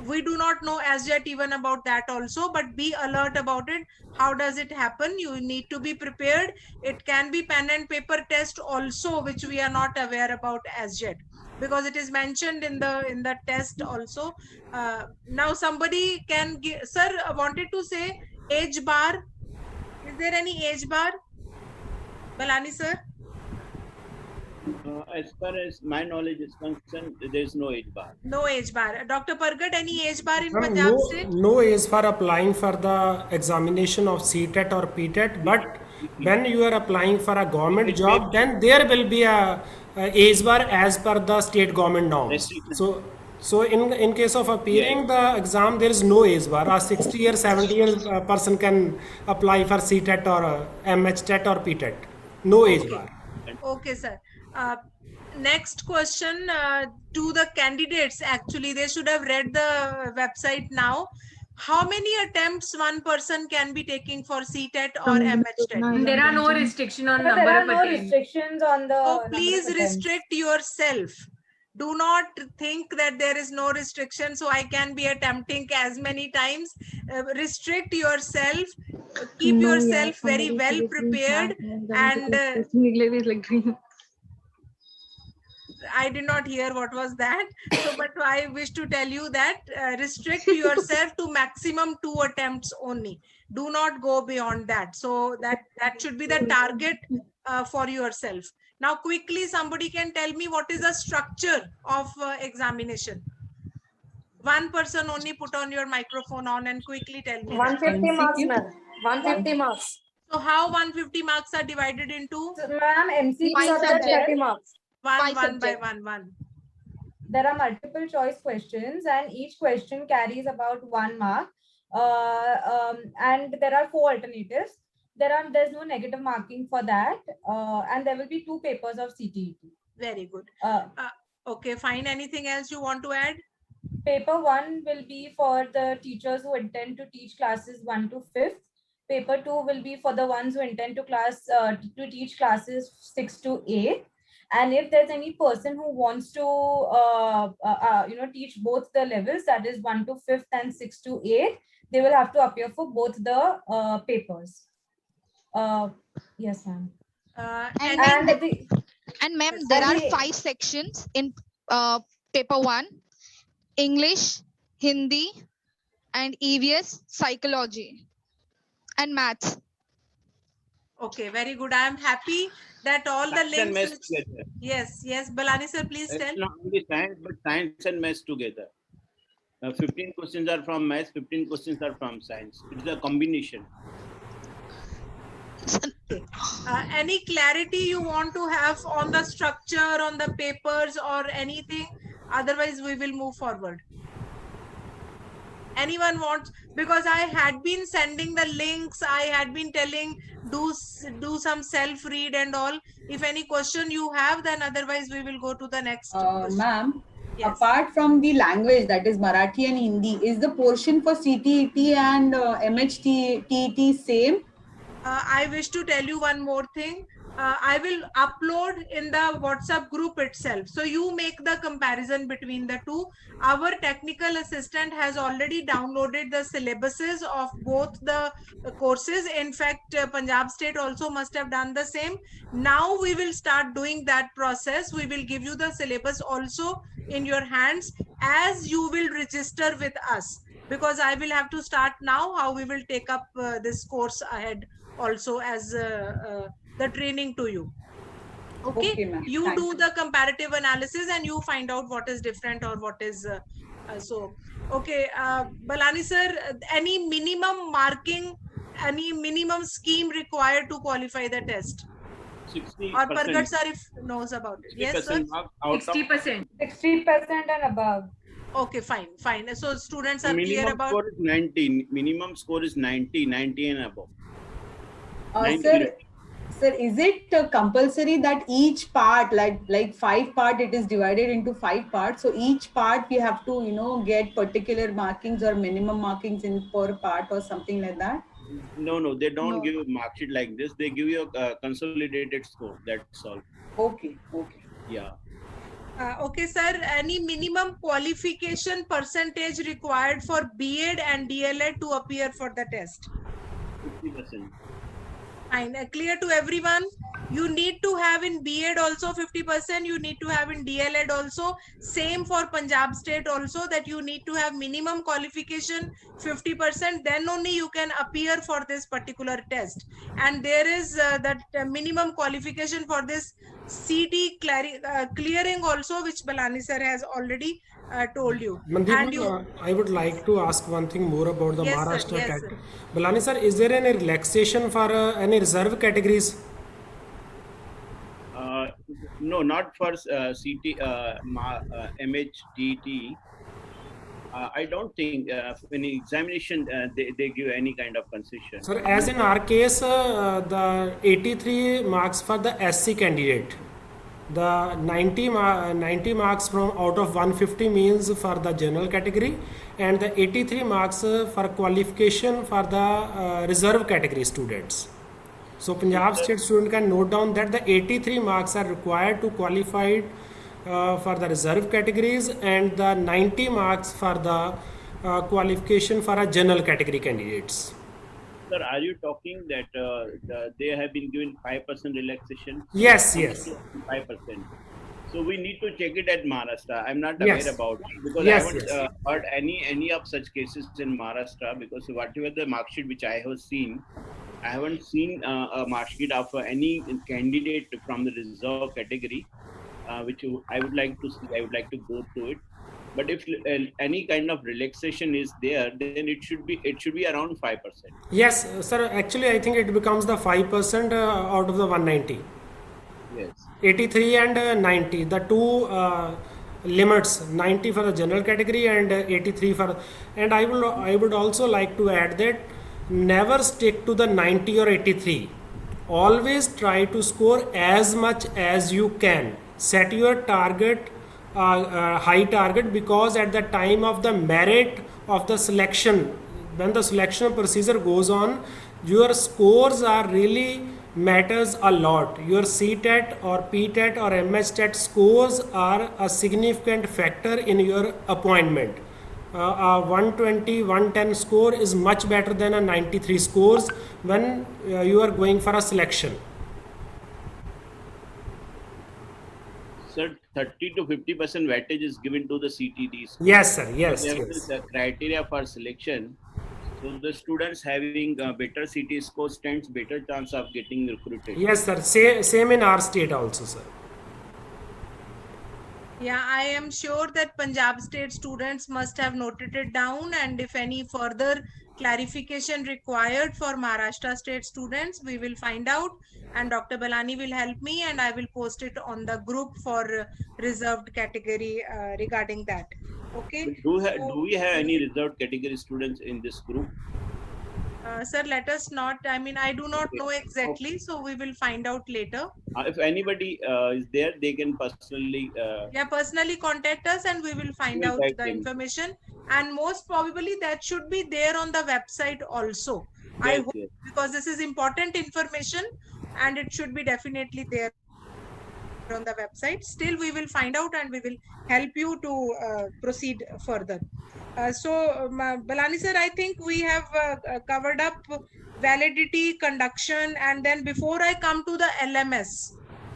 We do not know as yet even about that also, but be alert about it. How does it happen? You need to be prepared. It can be pen and paper test also, which we are not aware about as yet, because it is mentioned in the test also. Now somebody can give, sir, wanted to say age bar. Is there any age bar? Balani sir? As far as my knowledge is concerned, there is no age bar. No age bar. Dr. Pargat, any age bar in Ma'am, Punjab state? no age for applying for the examination of CTET or PTET, but when you are applying for a government job, then there will be a age bar as per the state government norms. So in case of appearing the exam, there is no age bar. A 60 or 70 year person can apply for CTET or MHTET or PTET. No age bar. Okay, sir. Next question to the candidates. Actually, they should have read the website now. How many attempts one person can be taking for CTET or MHTET? There are no restriction on There number are of no attempts. restrictions on the. So number of please attempts. restrict yourself. Do not think that there is no restriction, so I can be attempting as many times. Restrict yourself. Keep yourself very well prepared, and I did not hear what was that. So, but I wish to tell you that restrict yourself to maximum 2 attempts only. Do not go beyond that. So that should be the target for yourself. Now, quickly, somebody can tell me what is the structure of examination. One person only put on your microphone on and quickly tell me. 150 marks, ma'am. 150 marks. So how 150 marks are divided into? Ma'am, MCQ Each subject 30 marks. One by one. There are multiple choice questions, and each question carries about 1 mark. And there are 4 alternatives. There's no negative marking for that, and there will be 2 papers of CTET. Very good. Okay, fine. Anything else you want to add? Paper 1 will be for the teachers who intend to teach classes 1 to 5th. Paper 2 will be for the ones who intend to teach classes 6 to 8. And if there's any person who wants to teach both the levels, that is 1 to 5th and 6 to 8, they will have to appear for both the papers. Yes, ma'am. And ma'am, there are 5 sections in paper 1: English, Hindi, and EVS, psychology, and maths. Okay, very good. I am happy that all the Science and links. maths together. Yes. Balani sir, please It's tell. not only science, but science and maths together. 15 questions are from maths, 15 questions are from science. It's a combination. Any clarity you want to have on the structure, on the papers, or anything? Otherwise, we will move forward. Anyone wants? Because I had been sending the links. I had been telling do some self read and all. If any question you have, then otherwise we will go to the next question. Ma'am, Yes. apart from the language, that is Marathi and Hindi, is the portion for CTET and MHTET same? I wish to tell you one more thing. I will upload in the WhatsApp group itself. So you make the comparison between the two. Our technical assistant has already downloaded the syllabuses of both the courses. In fact, Punjab State also must have done the same. Now we will start doing that process. We will give you the syllabus also in your hands as you will register with us. Because I will have to start now how we will take up this course ahead also as the training to you. Okay, ma'am. you Thank do you. the comparative analysis and you find out what is different or what is so. Okay, Balani sir, any minimum marking, any minimum scheme required to qualify the test? 60%. Or Pargat sir if knows about it. Yes, sir. 60%. 60% and above. Okay, fine. So students are clear Minimum about. score is 90. Minimum score is 90 and above. Sir, is it compulsory that each part, like 5 part, it is divided into 5 parts? So each part we have to, get particular markings or minimum markings in per part or something like that? No, they don't No. give a mark sheet like this. They give you a consolidated score. That's all. Okay. Yeah. Okay, sir. Any minimum qualification percentage required for B.Ed and DLED to appear for the test? 50%. Fine. Clear to everyone? You need to have in B.Ed also 50%. You need to have in DLED also. Same for Punjab State also, that you need to have minimum qualification 50%. Then only you can appear for this particular test. And there is that minimum qualification for this CT clearing also, which Balani sir has already told you. Mandeep, And you, I would like to ask one thing more about the Yes, sir. Maharashtra Yes, category. sir. Balani sir, is there any relaxation for any reserve categories? No, not for CT, MHTT. I don't think in examination they give any kind of concession. Sir, as in our case, the 83 marks for the SC candidate. The 90 marks from out of 150 means for the general category, and the 83 marks for qualification for the reserve category students. So Punjab State student can note down that the 83 marks are required to qualify for the reserve categories, and the 90 marks for the qualification for a general category candidates. Sir, are you talking that they have been given 5% relaxation? Yes, yes. 5%. So we need to check it at Maharashtra. I'm not aware Yes. about it because Yes, I haven't yes. heard any of such cases in Maharashtra, because whatever the mark sheet which I have seen, I haven't seen a mark sheet of any candidate from the reserve category, which I would like to see. I would like to go through it. But if any kind of relaxation is there, then it should be around 5%. Yes, sir. Actually, I think it becomes the 5% out of the 190. Yes. 83 and 90, the two limits, 90 for the general category and 83 for. And I would also like to add that never stick to the 90 or 83. Always try to score as much as you can. Set your target, high target, because at the time of the merit of the selection, when the selection procedure goes on, your scores are really matters a lot. Your CTET or PTET or MHTET scores are a significant factor in your appointment. A 120, 110 score is much better than a 93 scores when you are going for a selection. Sir, 30 to 50% weightage is given to the CTDs. Yes, sir. Yes, There yes. is a criteria for selection. So the students having better CT scores stands better chance of getting recruited. Yes, sir. Same in our state also, sir. Yeah, I am sure that Punjab State students must have noted it down, and if any further clarification required for Maharashtra State students, we will find out, and Dr. Balani will help me, and I will post it on the group for reserved category regarding that. Okay. Do we have any reserved category students in this group? Sir, let us not, I mean, I do not know exactly, so we will find out later. If anybody is there, they can personally. Yeah, personally contact us and we will find We'll out guide the them. information, and most probably that should be there on the website also. I Yes, hope, yes. because this is important information and it should be definitely there on the website. Still, we will find out and we will help you to proceed further. Balani sir, I think we have covered up validity, conduction, and then before I come to the LMS,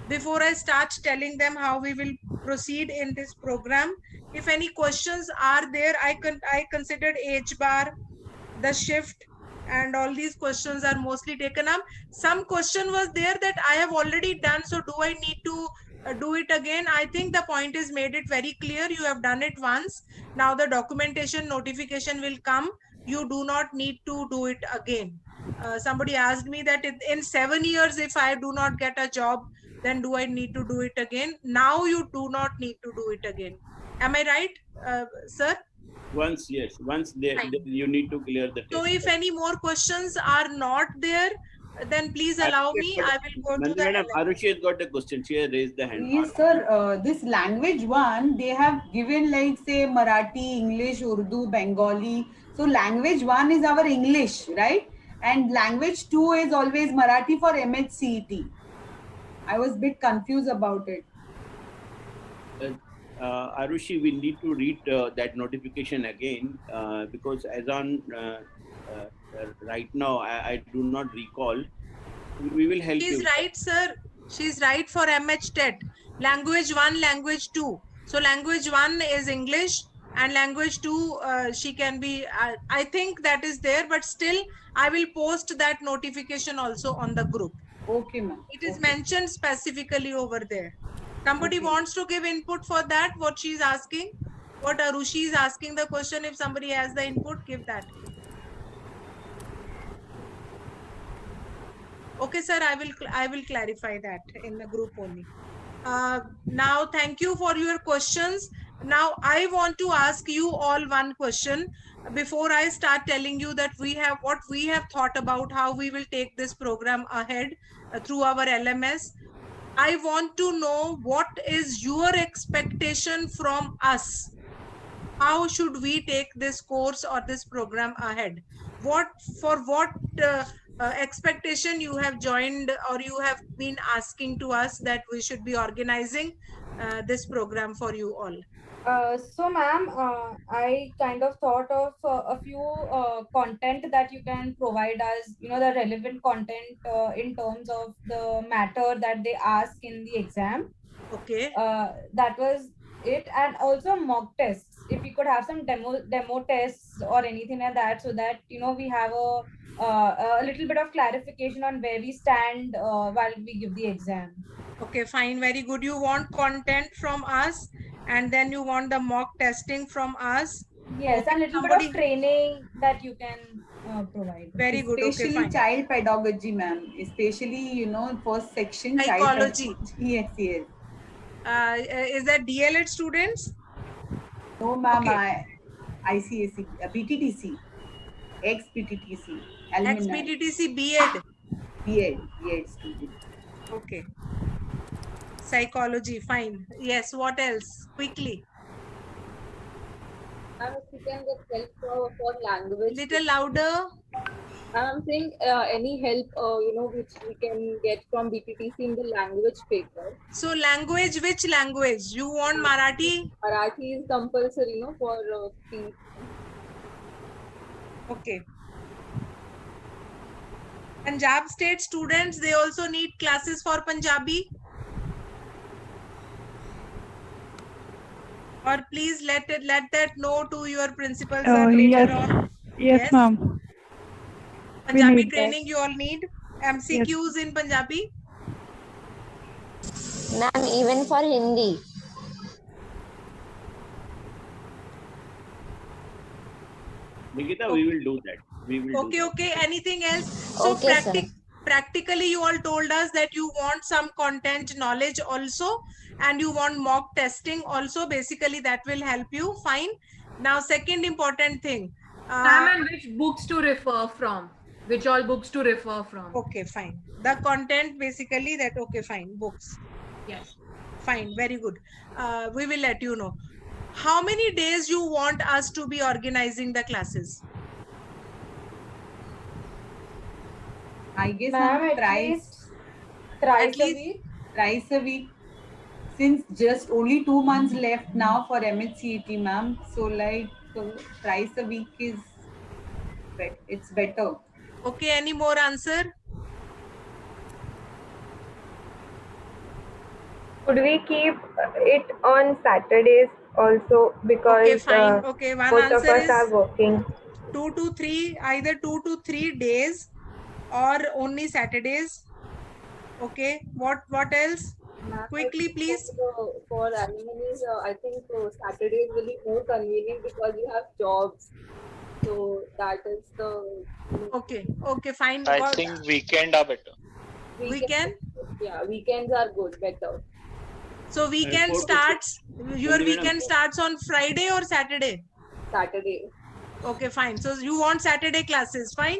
before I start telling them how we will proceed in this program, if any questions are there, I considered H bar, the shift, and all these questions are mostly taken up. Some question was there that I have already done, so do I need to do it again? I think the point is made it very clear. You have done it once. Now the documentation notification will come. You do not need to do it again. Somebody asked me that in 7 years, if I do not get a job, then do I need to do it again? Now you do not need to do it again. Am I right, sir? Once, yes. Once you need to clear the test. So if any more questions are not there, then please allow me. I will go to the Madam, Arushi has got a question. She has raised the hand. Yes, sir. This language one, they have given like say Marathi, English, Urdu, Bengali. So language one is our English, right? And language two is always Marathi for MHCET. I was a bit confused about it. Arushi, we need to read that notification again because as on right now, I do not recall. We will help She's you. right, sir. She's right for MH TET. Language 1, language 2. So language 1 is English and language 2, she can be, I think that is there, but still I will post that notification also on the group. Okay, ma'am. It is mentioned specifically over there. Somebody Okay. wants to give input for that, what she's asking? What Arushi is asking the question, if somebody has the input, give that. Okay, sir, I will clarify that in the group only. Now, thank you for your questions. Now, I want to ask you all one question before I start telling you that what we have thought about how we will take this program ahead through our LMS. I want to know what is your expectation from us. How should we take this course or this program ahead? What expectation you have joined or you have been asking to us that we should be organizing this program for you all? So ma'am, I kind of thought of a few content that you can provide us, the relevant content in terms of the matter that they ask in the exam. Okay. That was it. And also mock tests. If we could have some demo tests or anything like that, so that, we have a little bit of clarification on where we stand while we give the exam. Okay, fine. Very good. You want content from us and then you want the mock testing from us. Yes, okay. And a little bit of training that you can provide. Very good. Especially okay, fine. child pedagogy, ma'am. Especially, first section. Psychology. Yes, yes. Is that DLED students? No, ma'am. Okay. ICSE, BTTC, ex-BTTC, ex-BTTC BEd. BEd student. Okay. Psychology, fine. Yes, what else? Quickly. If you can get help for language. Little louder. I'm saying any help, which we can get from BTTC in the language paper. So language, which language? You want Marathi? Marathi is compulsory, for P. Okay. Punjab state students, they also need classes for Punjabi. Or please let that know to your principal sir later on. Yes, ma'am. Punjabi training you all need. MCQs in Punjabi. Ma'am, even for Hindi. Nikita, we will do that. We will Okay. Anything else? So practically you all told us that you want some content knowledge also and you want mock testing also. Basically that will help you. Fine. Now second important thing. And which books to refer from? Which all books to refer from? Okay, fine. The content basically that, okay, fine. Books. Yes. Fine. Very good. We will let you know. How many days you want us to be organizing the classes? I guess thrice a week. Thrice a week. Since just only 2 months left now for MHCET, ma'am. So thrice a week it's better. Okay, any more answer? Could we keep it on Saturdays also, because okay, fine. Okay, one both answer of us is are working. 2 to 3, either 2 to 3 days or only Saturdays. Okay, what else? Quickly, please. For alumni, I think Saturdays will be more convenient because you have jobs. So that is the. Okay, fine. I think weekend are better. Weekend? Yeah, weekends are good, better. So weekend starts, your weekend starts on Friday or Saturday? Saturday. Okay, fine. So you want Saturday classes, fine?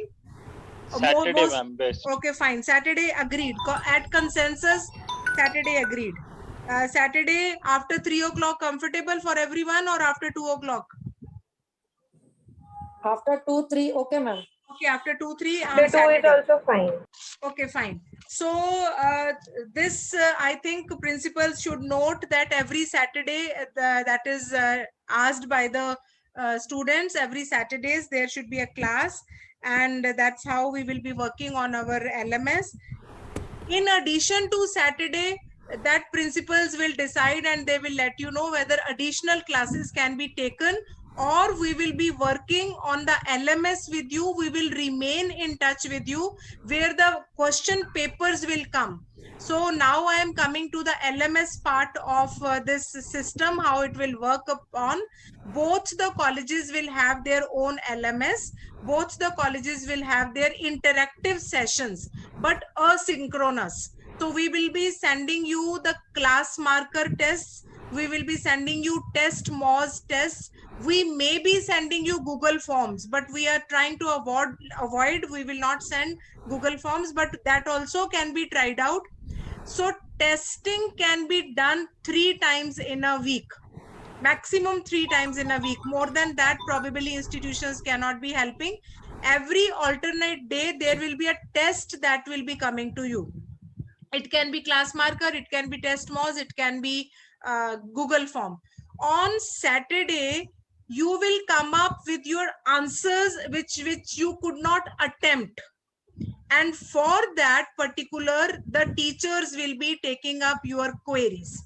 Saturday, ma'am, best. Okay, fine. Saturday, agreed. At consensus, Saturday agreed. Saturday after 3 o'clock comfortable for everyone or after 2 o'clock? After 2, 3, okay, ma'am. Okay, after 2, 3. After 2 is also fine. Okay, fine. So this I think principals should note that every Saturday that is asked by the students, every Saturdays there should be a class, and that's how we will be working on our LMS. In addition to Saturday, that principals will decide and they will let you know whether additional classes can be taken, or we will be working on the LMS with you. We will remain in touch with you where the question papers will come. So now I am coming to the LMS part of this system, how it will work upon. Both the colleges will have their own LMS. Both the colleges will have their interactive sessions, but asynchronous. So we will be sending you the class marker tests. We will be sending you test Moz tests. We may be sending you Google Forms, but we are trying to avoid. We will not send Google Forms, but that also can be tried out. So testing can be done 3 times in a week, maximum 3 times in a week. More than that, probably institutions cannot be helping. Every alternate day, there will be a test that will be coming to you. It can be class marker, it can be test Moz, it can be Google form. On Saturday, you will come up with your answers which you could not attempt. And for that particular, the teachers will be taking up your queries.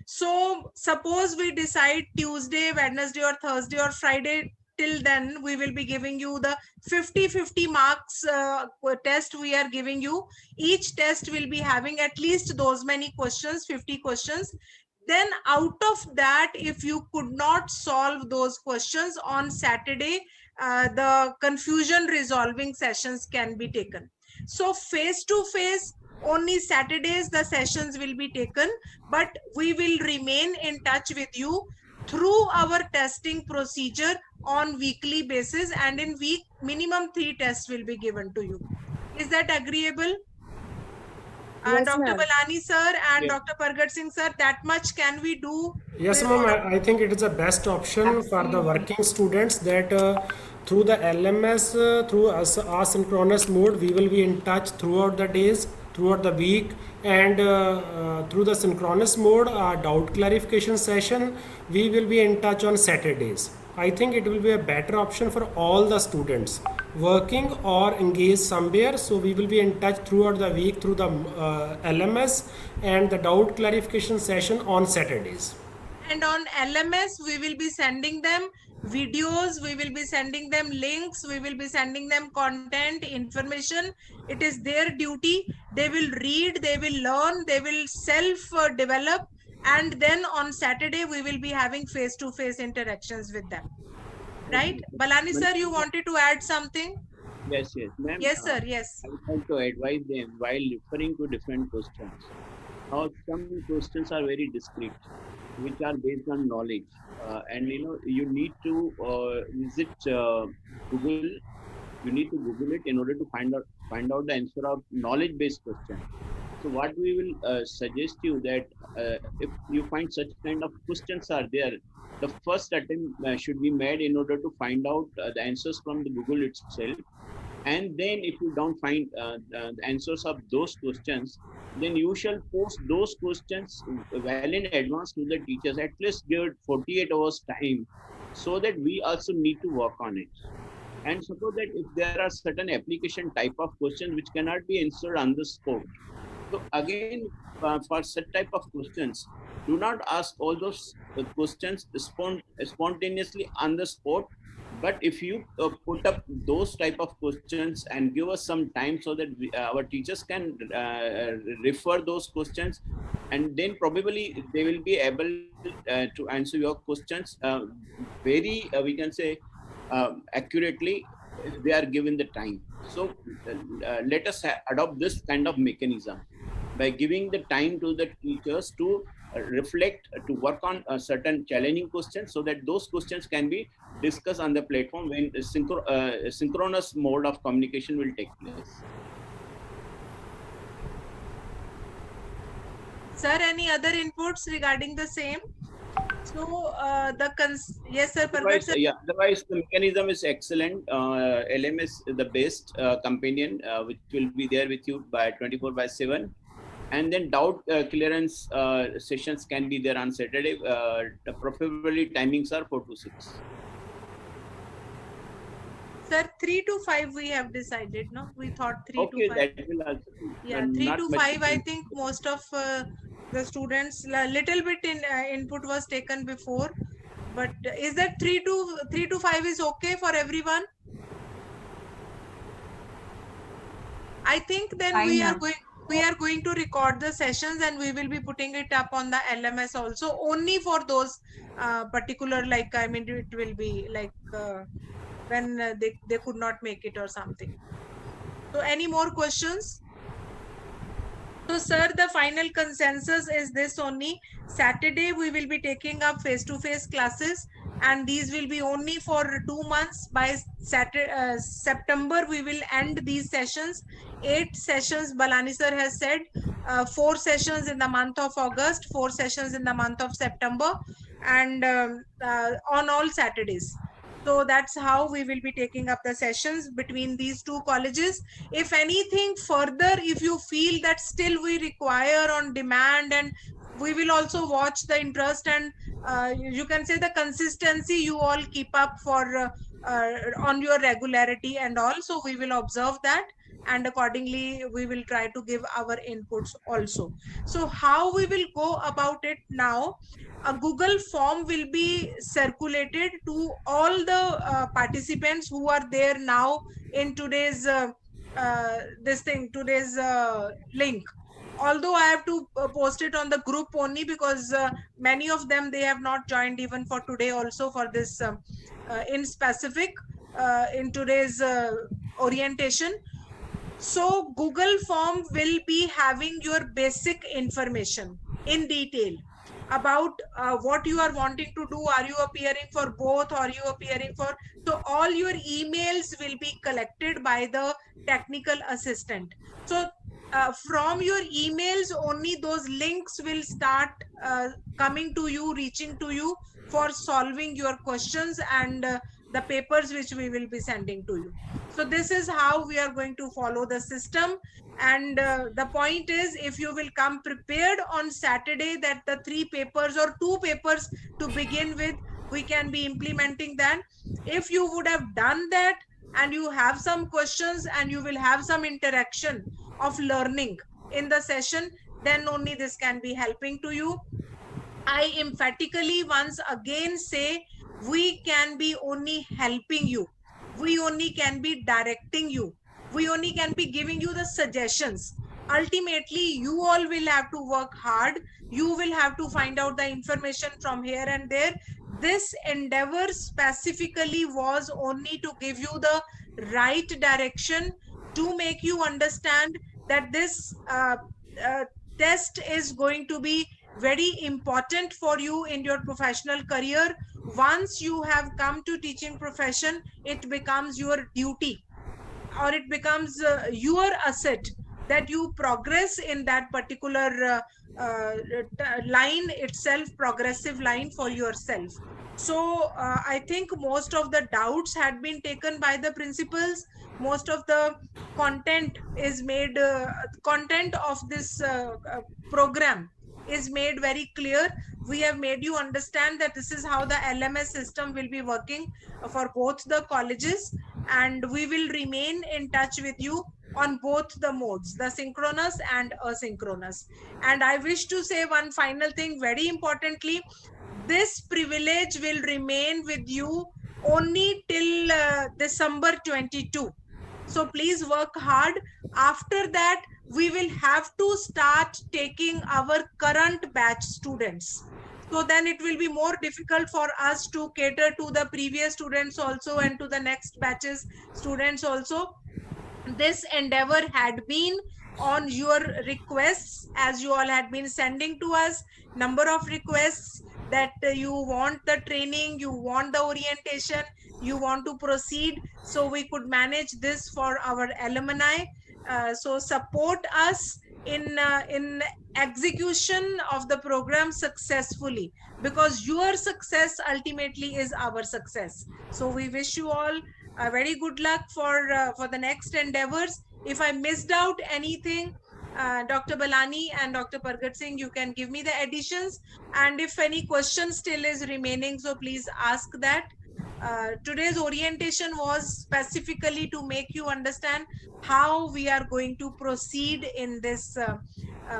So suppose we decide Tuesday, Wednesday or Thursday or Friday, till then we will be giving you the 50-50 marks test we are giving you. Each test will be having at least those many questions, 50 questions. Then out of that, if you could not solve those questions on Saturday, the confusion resolving sessions can be taken. So face to face, only Saturdays the sessions will be taken, but we will remain in touch with you through our testing procedure on weekly basis, and in week minimum 3 tests will be given to you. Is that agreeable? Yes, Dr. ma'am. Balani sir and Yes. Dr. Pargat Singh sir, that much can we do? Yes, ma'am. I think it is the best option for the working students that through the LMS, through asynchronous mode, we will be in touch throughout the days, throughout the week, and through the synchronous mode, doubt clarification session, we will be in touch on Saturdays. I think it will be a better option for all the students working or engaged somewhere. So we will be in touch throughout the week through the LMS and the doubt clarification session on Saturdays. And on LMS, we will be sending them videos, we will be sending them links, we will be sending them content, information. It is their duty. They will read, they will learn, they will self-develop. And then on Saturday, we will be having face-to-face interactions with them. Right? Balani sir, you wanted to add something? Yes, ma'am. Yes, sir. Yes. I would like to advise them while referring to different questions. Now, some questions are very discrete, which are based on knowledge, and you need to visit Google. You need to Google it in order to find out the answer of knowledge-based question. So, what we will suggest you that if you find such kind of questions are there, the first attempt should be made in order to find out the answers from the Google itself. And then if you don't find the answers of those questions, then you shall post those questions well in advance to the teachers. At least give it 48 hours time, so that we also need to work on it. And suppose that if there are certain application type of questions which cannot be answered on the spot. So again, for such type of questions, do not ask all those questions spontaneously on the spot. But if you put up those type of questions and give us some time so that our teachers can refer those questions, and then probably they will be able to answer your questions very, we can say, accurately if they are given the time. So let us adopt this kind of mechanism by giving the time to the teachers to reflect, to work on certain challenging questions, so that those questions can be discussed on the platform when synchronous mode of communication will take place. Sir, any other inputs regarding the same? So yes, sir, Pargat sir. Otherwise, the mechanism is excellent. LMS is the best companion, which will be there with you by 24/7. And then doubt clearance sessions can be there on Saturday. Preferably timings are 4 to 6. Sir, 3 to 5 we have decided, no? We thought 3 Okay, to 5. that will also be. Yeah, 3 to 5, I think most of the students, little bit in input was taken before. But is that 3 to 5 is okay for everyone? I think then Fine, we are ma'am. going to record the sessions and we will be putting it up on the LMS also, only for those particular, like, I mean, it will be like when they could not make it or something. So any more questions? So sir, the final consensus is this only. Saturday we will be taking up face-to-face classes, and these will be only for 2 months. By September we will end these sessions. 8 sessions Balani sir has said, 4 sessions in the month of August, 4 sessions in the month of September, and on all Saturdays. So that's how we will be taking up the sessions between these two colleges. If anything further, if you feel that still we require on demand, and we will also watch the interest and you can say the consistency you all keep up for on your regularity and all. So we will observe that, and accordingly we will try to give our inputs also. So how we will go about it now? A Google form will be circulated to all the participants who are there now in today's today's link. Although I have to post it on the group only, because many of them, they have not joined even for today also for this in specific in today's orientation. So Google form will be having your basic information in detail about what you are wanting to do. Are you appearing for both? Are you appearing for? So all your emails will be collected by the technical assistant. So from your emails only those links will start coming to you, reaching to you for solving your questions and the papers which we will be sending to you. So this is how we are going to follow the system. And the point is, if you will come prepared on Saturday, that the 3 papers or 2 papers to begin with, we can be implementing that. If you would have done that and you have some questions and you will have some interaction of learning in the session, then only this can be helping to you. I emphatically once again say, we can be only helping you. We only can be directing you. We only can be giving you the suggestions. Ultimately, you all will have to work hard. You will have to find out the information from here and there. This endeavor specifically was only to give you the right direction, to make you understand that this test is going to be very important for you in your professional career. Once you have come to teaching profession, it becomes your duty, or it becomes your asset, that you progress in that particular line itself, progressive line for yourself. So I think most of the doubts had been taken by the principals. Most of the content is made, content of this program is made very clear. We have made you understand that this is how the LMS system will be working for both the colleges, and we will remain in touch with you on both the modes, the synchronous and asynchronous. And I wish to say one final thing very importantly: this privilege will remain with you only till December 22. So please work hard. After that, we will have to start taking our current batch students. So then it will be more difficult for us to cater to the previous students also and to the next batches students also. This endeavor had been on your requests, as you all had been sending to us number of requests that you want the training, you want the orientation, you want to proceed, so we could manage this for our alumni. So support us in execution of the program successfully, because your success ultimately is our success. So we wish you all a very good luck for the next endeavors. If I missed out anything, Dr. Balani and Dr. Pargat Singh, you can give me the additions, and if any question still is remaining, so please ask that. Today's orientation was specifically to make you understand how we are going to proceed in this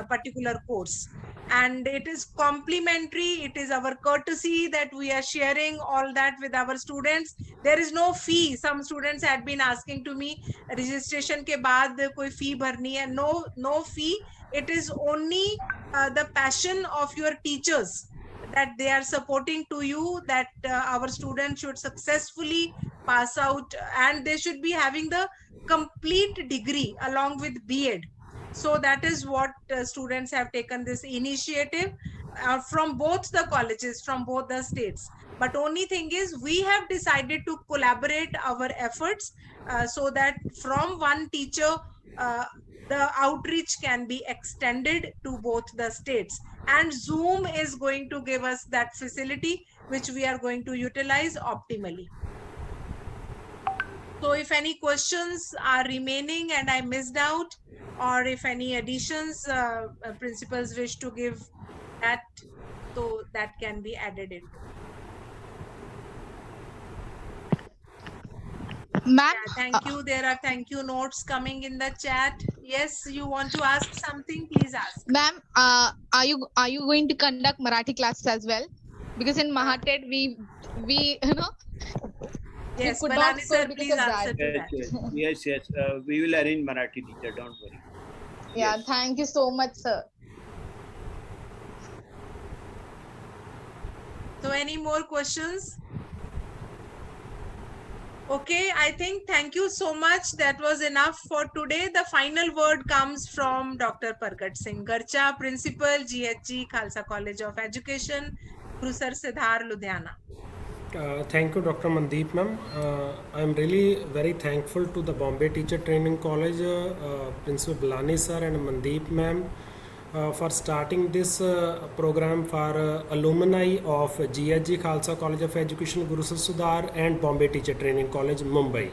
particular course, and it is complimentary. It is our courtesy that we are sharing all that with our students. There is no fee. Some students had been asking to me, registration ke baad koi fee bharni hai? No fee. It is only the passion of your teachers that they are supporting to you, that our students should successfully pass out and they should be having the complete degree along with B.Ed. So that is what students have taken this initiative from both the colleges, from both the states. But only thing is, we have decided to collaborate our efforts so that from one teacher, the outreach can be extended to both the states. And Zoom is going to give us that facility, which we are going to utilize optimally. So if any questions are remaining and I missed out, or if any additions principals wish to give that, so that can be added in. Ma'am, Thank you. There are thank you notes coming in the chat. Yes, you want to ask something? Please ask. Ma'am, are you going to conduct Marathi classes as well? Because in Mahated we Yes, we could Balani not sir, go please because of answer that. to that. Yes. We will arrange Marathi teacher. Don't worry. Yeah, Yes. thank you so much, sir. So any more questions? Okay, I think thank you so much. That was enough for today. The final word comes from Dr. Pargat Singh Garcha, Principal, GHG, Khalsa College of Education, Prusar Siddhar, Ludhiana. Thank you, Dr. Mandeep ma'am. I am really very thankful to the Bombay Teacher Training College, Principal Balani sir and Mandeep ma'am for starting this program for alumni of GHG Khalsa College of Education, Guru Sar Sudhar, and Bombay Teacher Training College, Mumbai.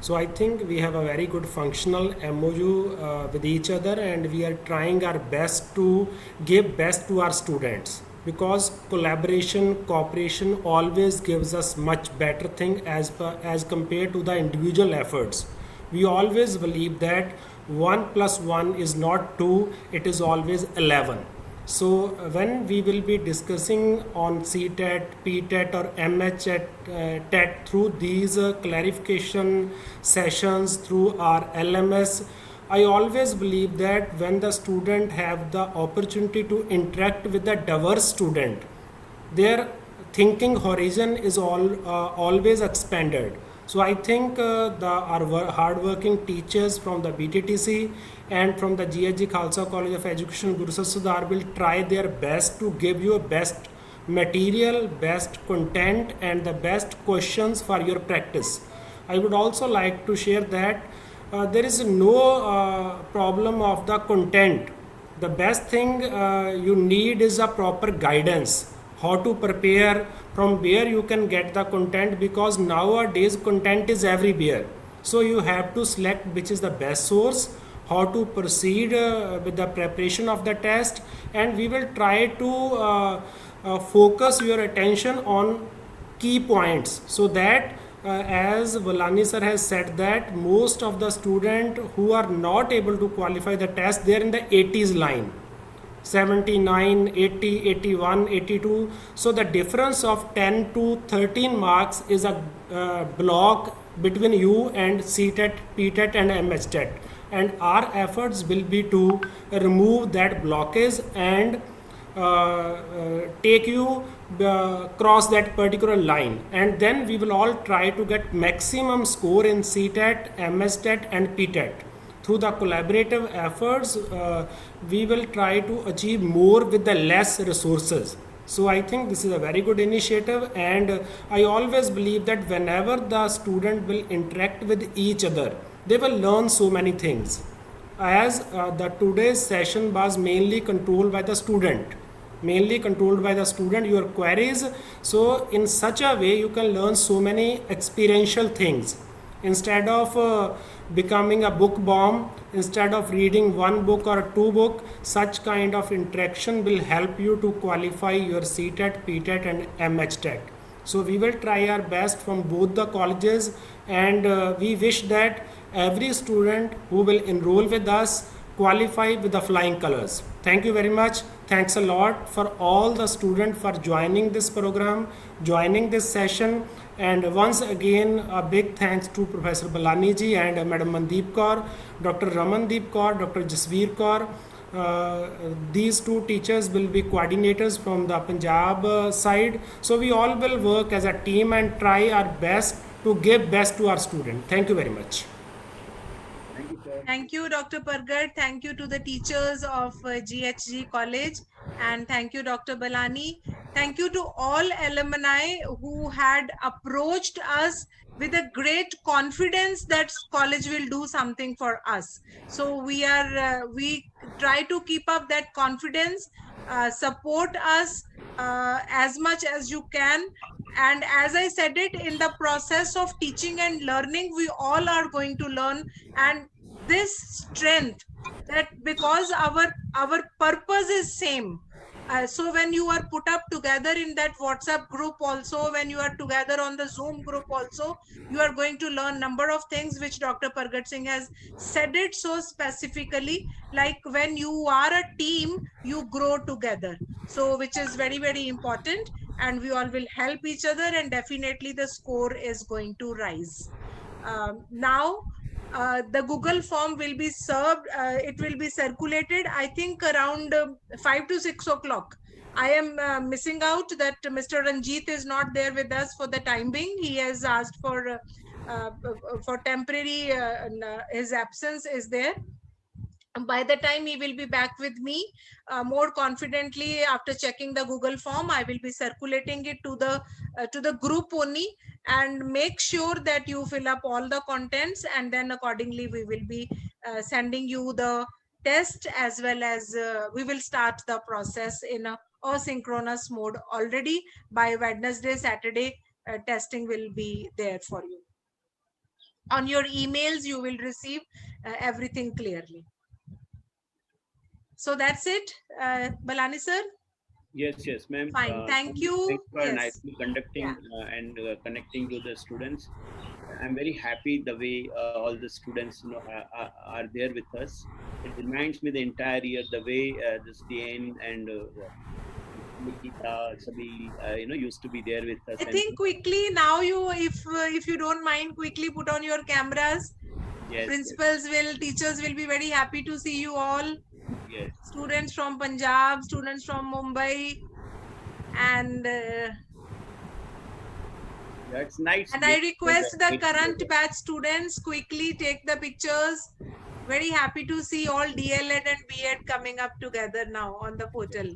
So I think we have a very good functional MOU with each other, and we are trying our best to give best to our students, because collaboration, cooperation always gives us much better thing as compared to the individual efforts. We always believe that 1 + 1 is not 2, it is always 11. So when we will be discussing on CTET, PTET or MHET through these clarification sessions through our LMS, I always believe that when the student have the opportunity to interact with the diverse student, their thinking horizon is always expanded. So I think our hardworking teachers from the BTTC and from the GHG Khalsa College of Education, Guru Sar Sudhar, will try their best to give you best material, best content and the best questions for your practice. I would also like to share that there is no problem of the content. The best thing you need is a proper guidance, how to prepare, from where you can get the content, because nowadays content is everywhere. So you have to select which is the best source, how to proceed with the preparation of the test, and we will try to focus your attention on key points, so that as Balani sir has said that most of the students who are not able to qualify the test, they are in the 80s line, 79, 80, 81, 82. So the difference of 10 to 13 marks is a block between you and CTET, PTET and MHTET. And our efforts will be to remove that blockage and take you cross that particular line, and then we will all try to get maximum score in CTET, MSTET and PTET. Through the collaborative efforts, we will try to achieve more with the less resources. So I think this is a very good initiative, and I always believe that whenever the student will interact with each other, they will learn so many things. as the today's session was mainly controlled by the student, your queries. So in such a way you can learn so many experiential things instead of becoming a book bomb, instead of reading one book or two book. Such kind of interaction will help you to qualify your CTET, PTET and MHTET. So we will try our best from both the colleges, and we wish that every student who will enroll with us qualify with the flying colors. Thank you very much. Thanks a lot for all the students for joining this program, joining this session. And once again, a big thanks to Professor Balani ji and Madam Mandeep Kaur, Dr. Ramandeep Kaur, Dr. Jasveer Kaur. These two teachers will be coordinators from the Punjab side. So we all will work as a team and try our best to give best to our student. Thank you very much. Thank you, Dr. Pargat. Thank you to the teachers of GHG College. And thank you, Dr. Balani. Thank you to all alumni who had approached us with a great confidence that college will do something for us. So we try to keep up that confidence, support us as much as you can. And as I said it, in the process of teaching and learning, we all are going to learn. And this strength, that because our purpose is same. So when you are put up together in that WhatsApp group also, when you are together on the Zoom group also, you are going to learn number of things which Dr. Pargat Singh has said it so specifically, like when you are a team, you grow together. So which is very, very important, and we all will help each other, and definitely the score is going to rise. Now, the Google form will be served, it will be circulated, I think around 5 to 6 o'clock. I am missing out that Mr. Ranjit is not there with us for the time being. He has asked for temporary, his absence is there. By the time he will be back with me, more confidently after checking the Google form, I will be circulating it to the group only, and make sure that you fill up all the contents, and then accordingly we will be sending you the test, as well as we will start the process in a asynchronous mode already. By Wednesday, Saturday, testing will be there for you. On your emails, you will receive everything clearly. So that's it, Balani sir. Yes, ma'am. Fine, thank you. Thanks for Yes. nicely conducting and connecting to the students. I'm very happy the way all the students are there with us. It reminds me the entire year the way this Diane and Nikita, Sabhi, used to be there with us. I think quickly now, if you don't mind, quickly put on your cameras. Yes, Principals teachers will be very happy to see you all. Yes. Students from Punjab, students from Mumbai, and that's nice. And I request the current batch students quickly take the pictures. Very happy to see all DLED and B.Ed coming up together now on the portal.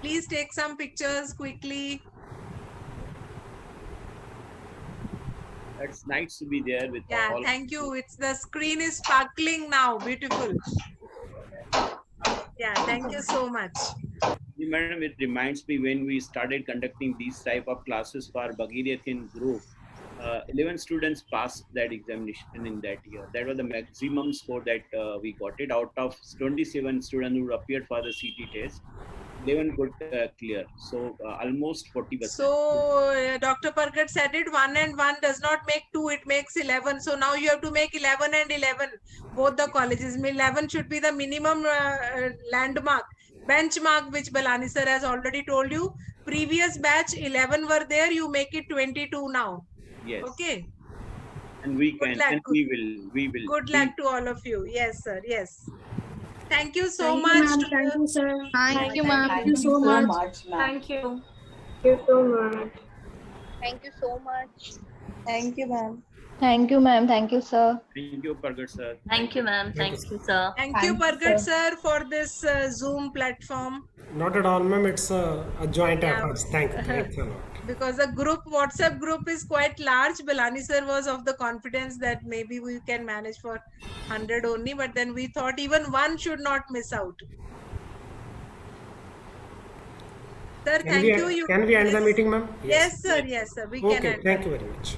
Please take some pictures quickly. It's nice to be there with Yeah, all. thank you. It's the screen is sparkling now. Beautiful. Yeah, thank you so much. Madam, it reminds me when we started conducting these type of classes for Bhagirathi group, 11 students passed that examination in that year. That was the maximum score that we got it. Out of 27 students who appeared for the CT test, 11 could clear. So almost 40%. So Dr. Pargat said it, 1 and 1 does not make 2, it makes 11. So now you have to make 11 and 11, both the colleges. 11 should be the minimum landmark, benchmark, which Balani sir has already told you. Previous batch 11 were there, you make it 22 now. Yes. Okay. And we can, and we will. Good luck to all of you. Yes, sir. Yes. Thank you so much. Thank you, sir. Thank you, ma'am. Thank you so much. Thank you. Thank you so much. Thank you so much. Thank you, ma'am. Thank you, ma'am. Thank you, sir. Thank you, Pargat sir. Thank you, ma'am. Thank you, sir. Thank you, Thank you, Pargat sir. sir, for this Zoom platform. Not at all, ma'am. It's a joint Yeah. effort. Thanks a lot. Because the group, WhatsApp group is quite large. Belani sir was of the confidence that maybe we can manage for 100 only, but then we thought even one should not miss out. Sir, thank you. Can we end the meeting, ma'am? Yes, sir. Yes, sir. We can Okay, end. thank you very much.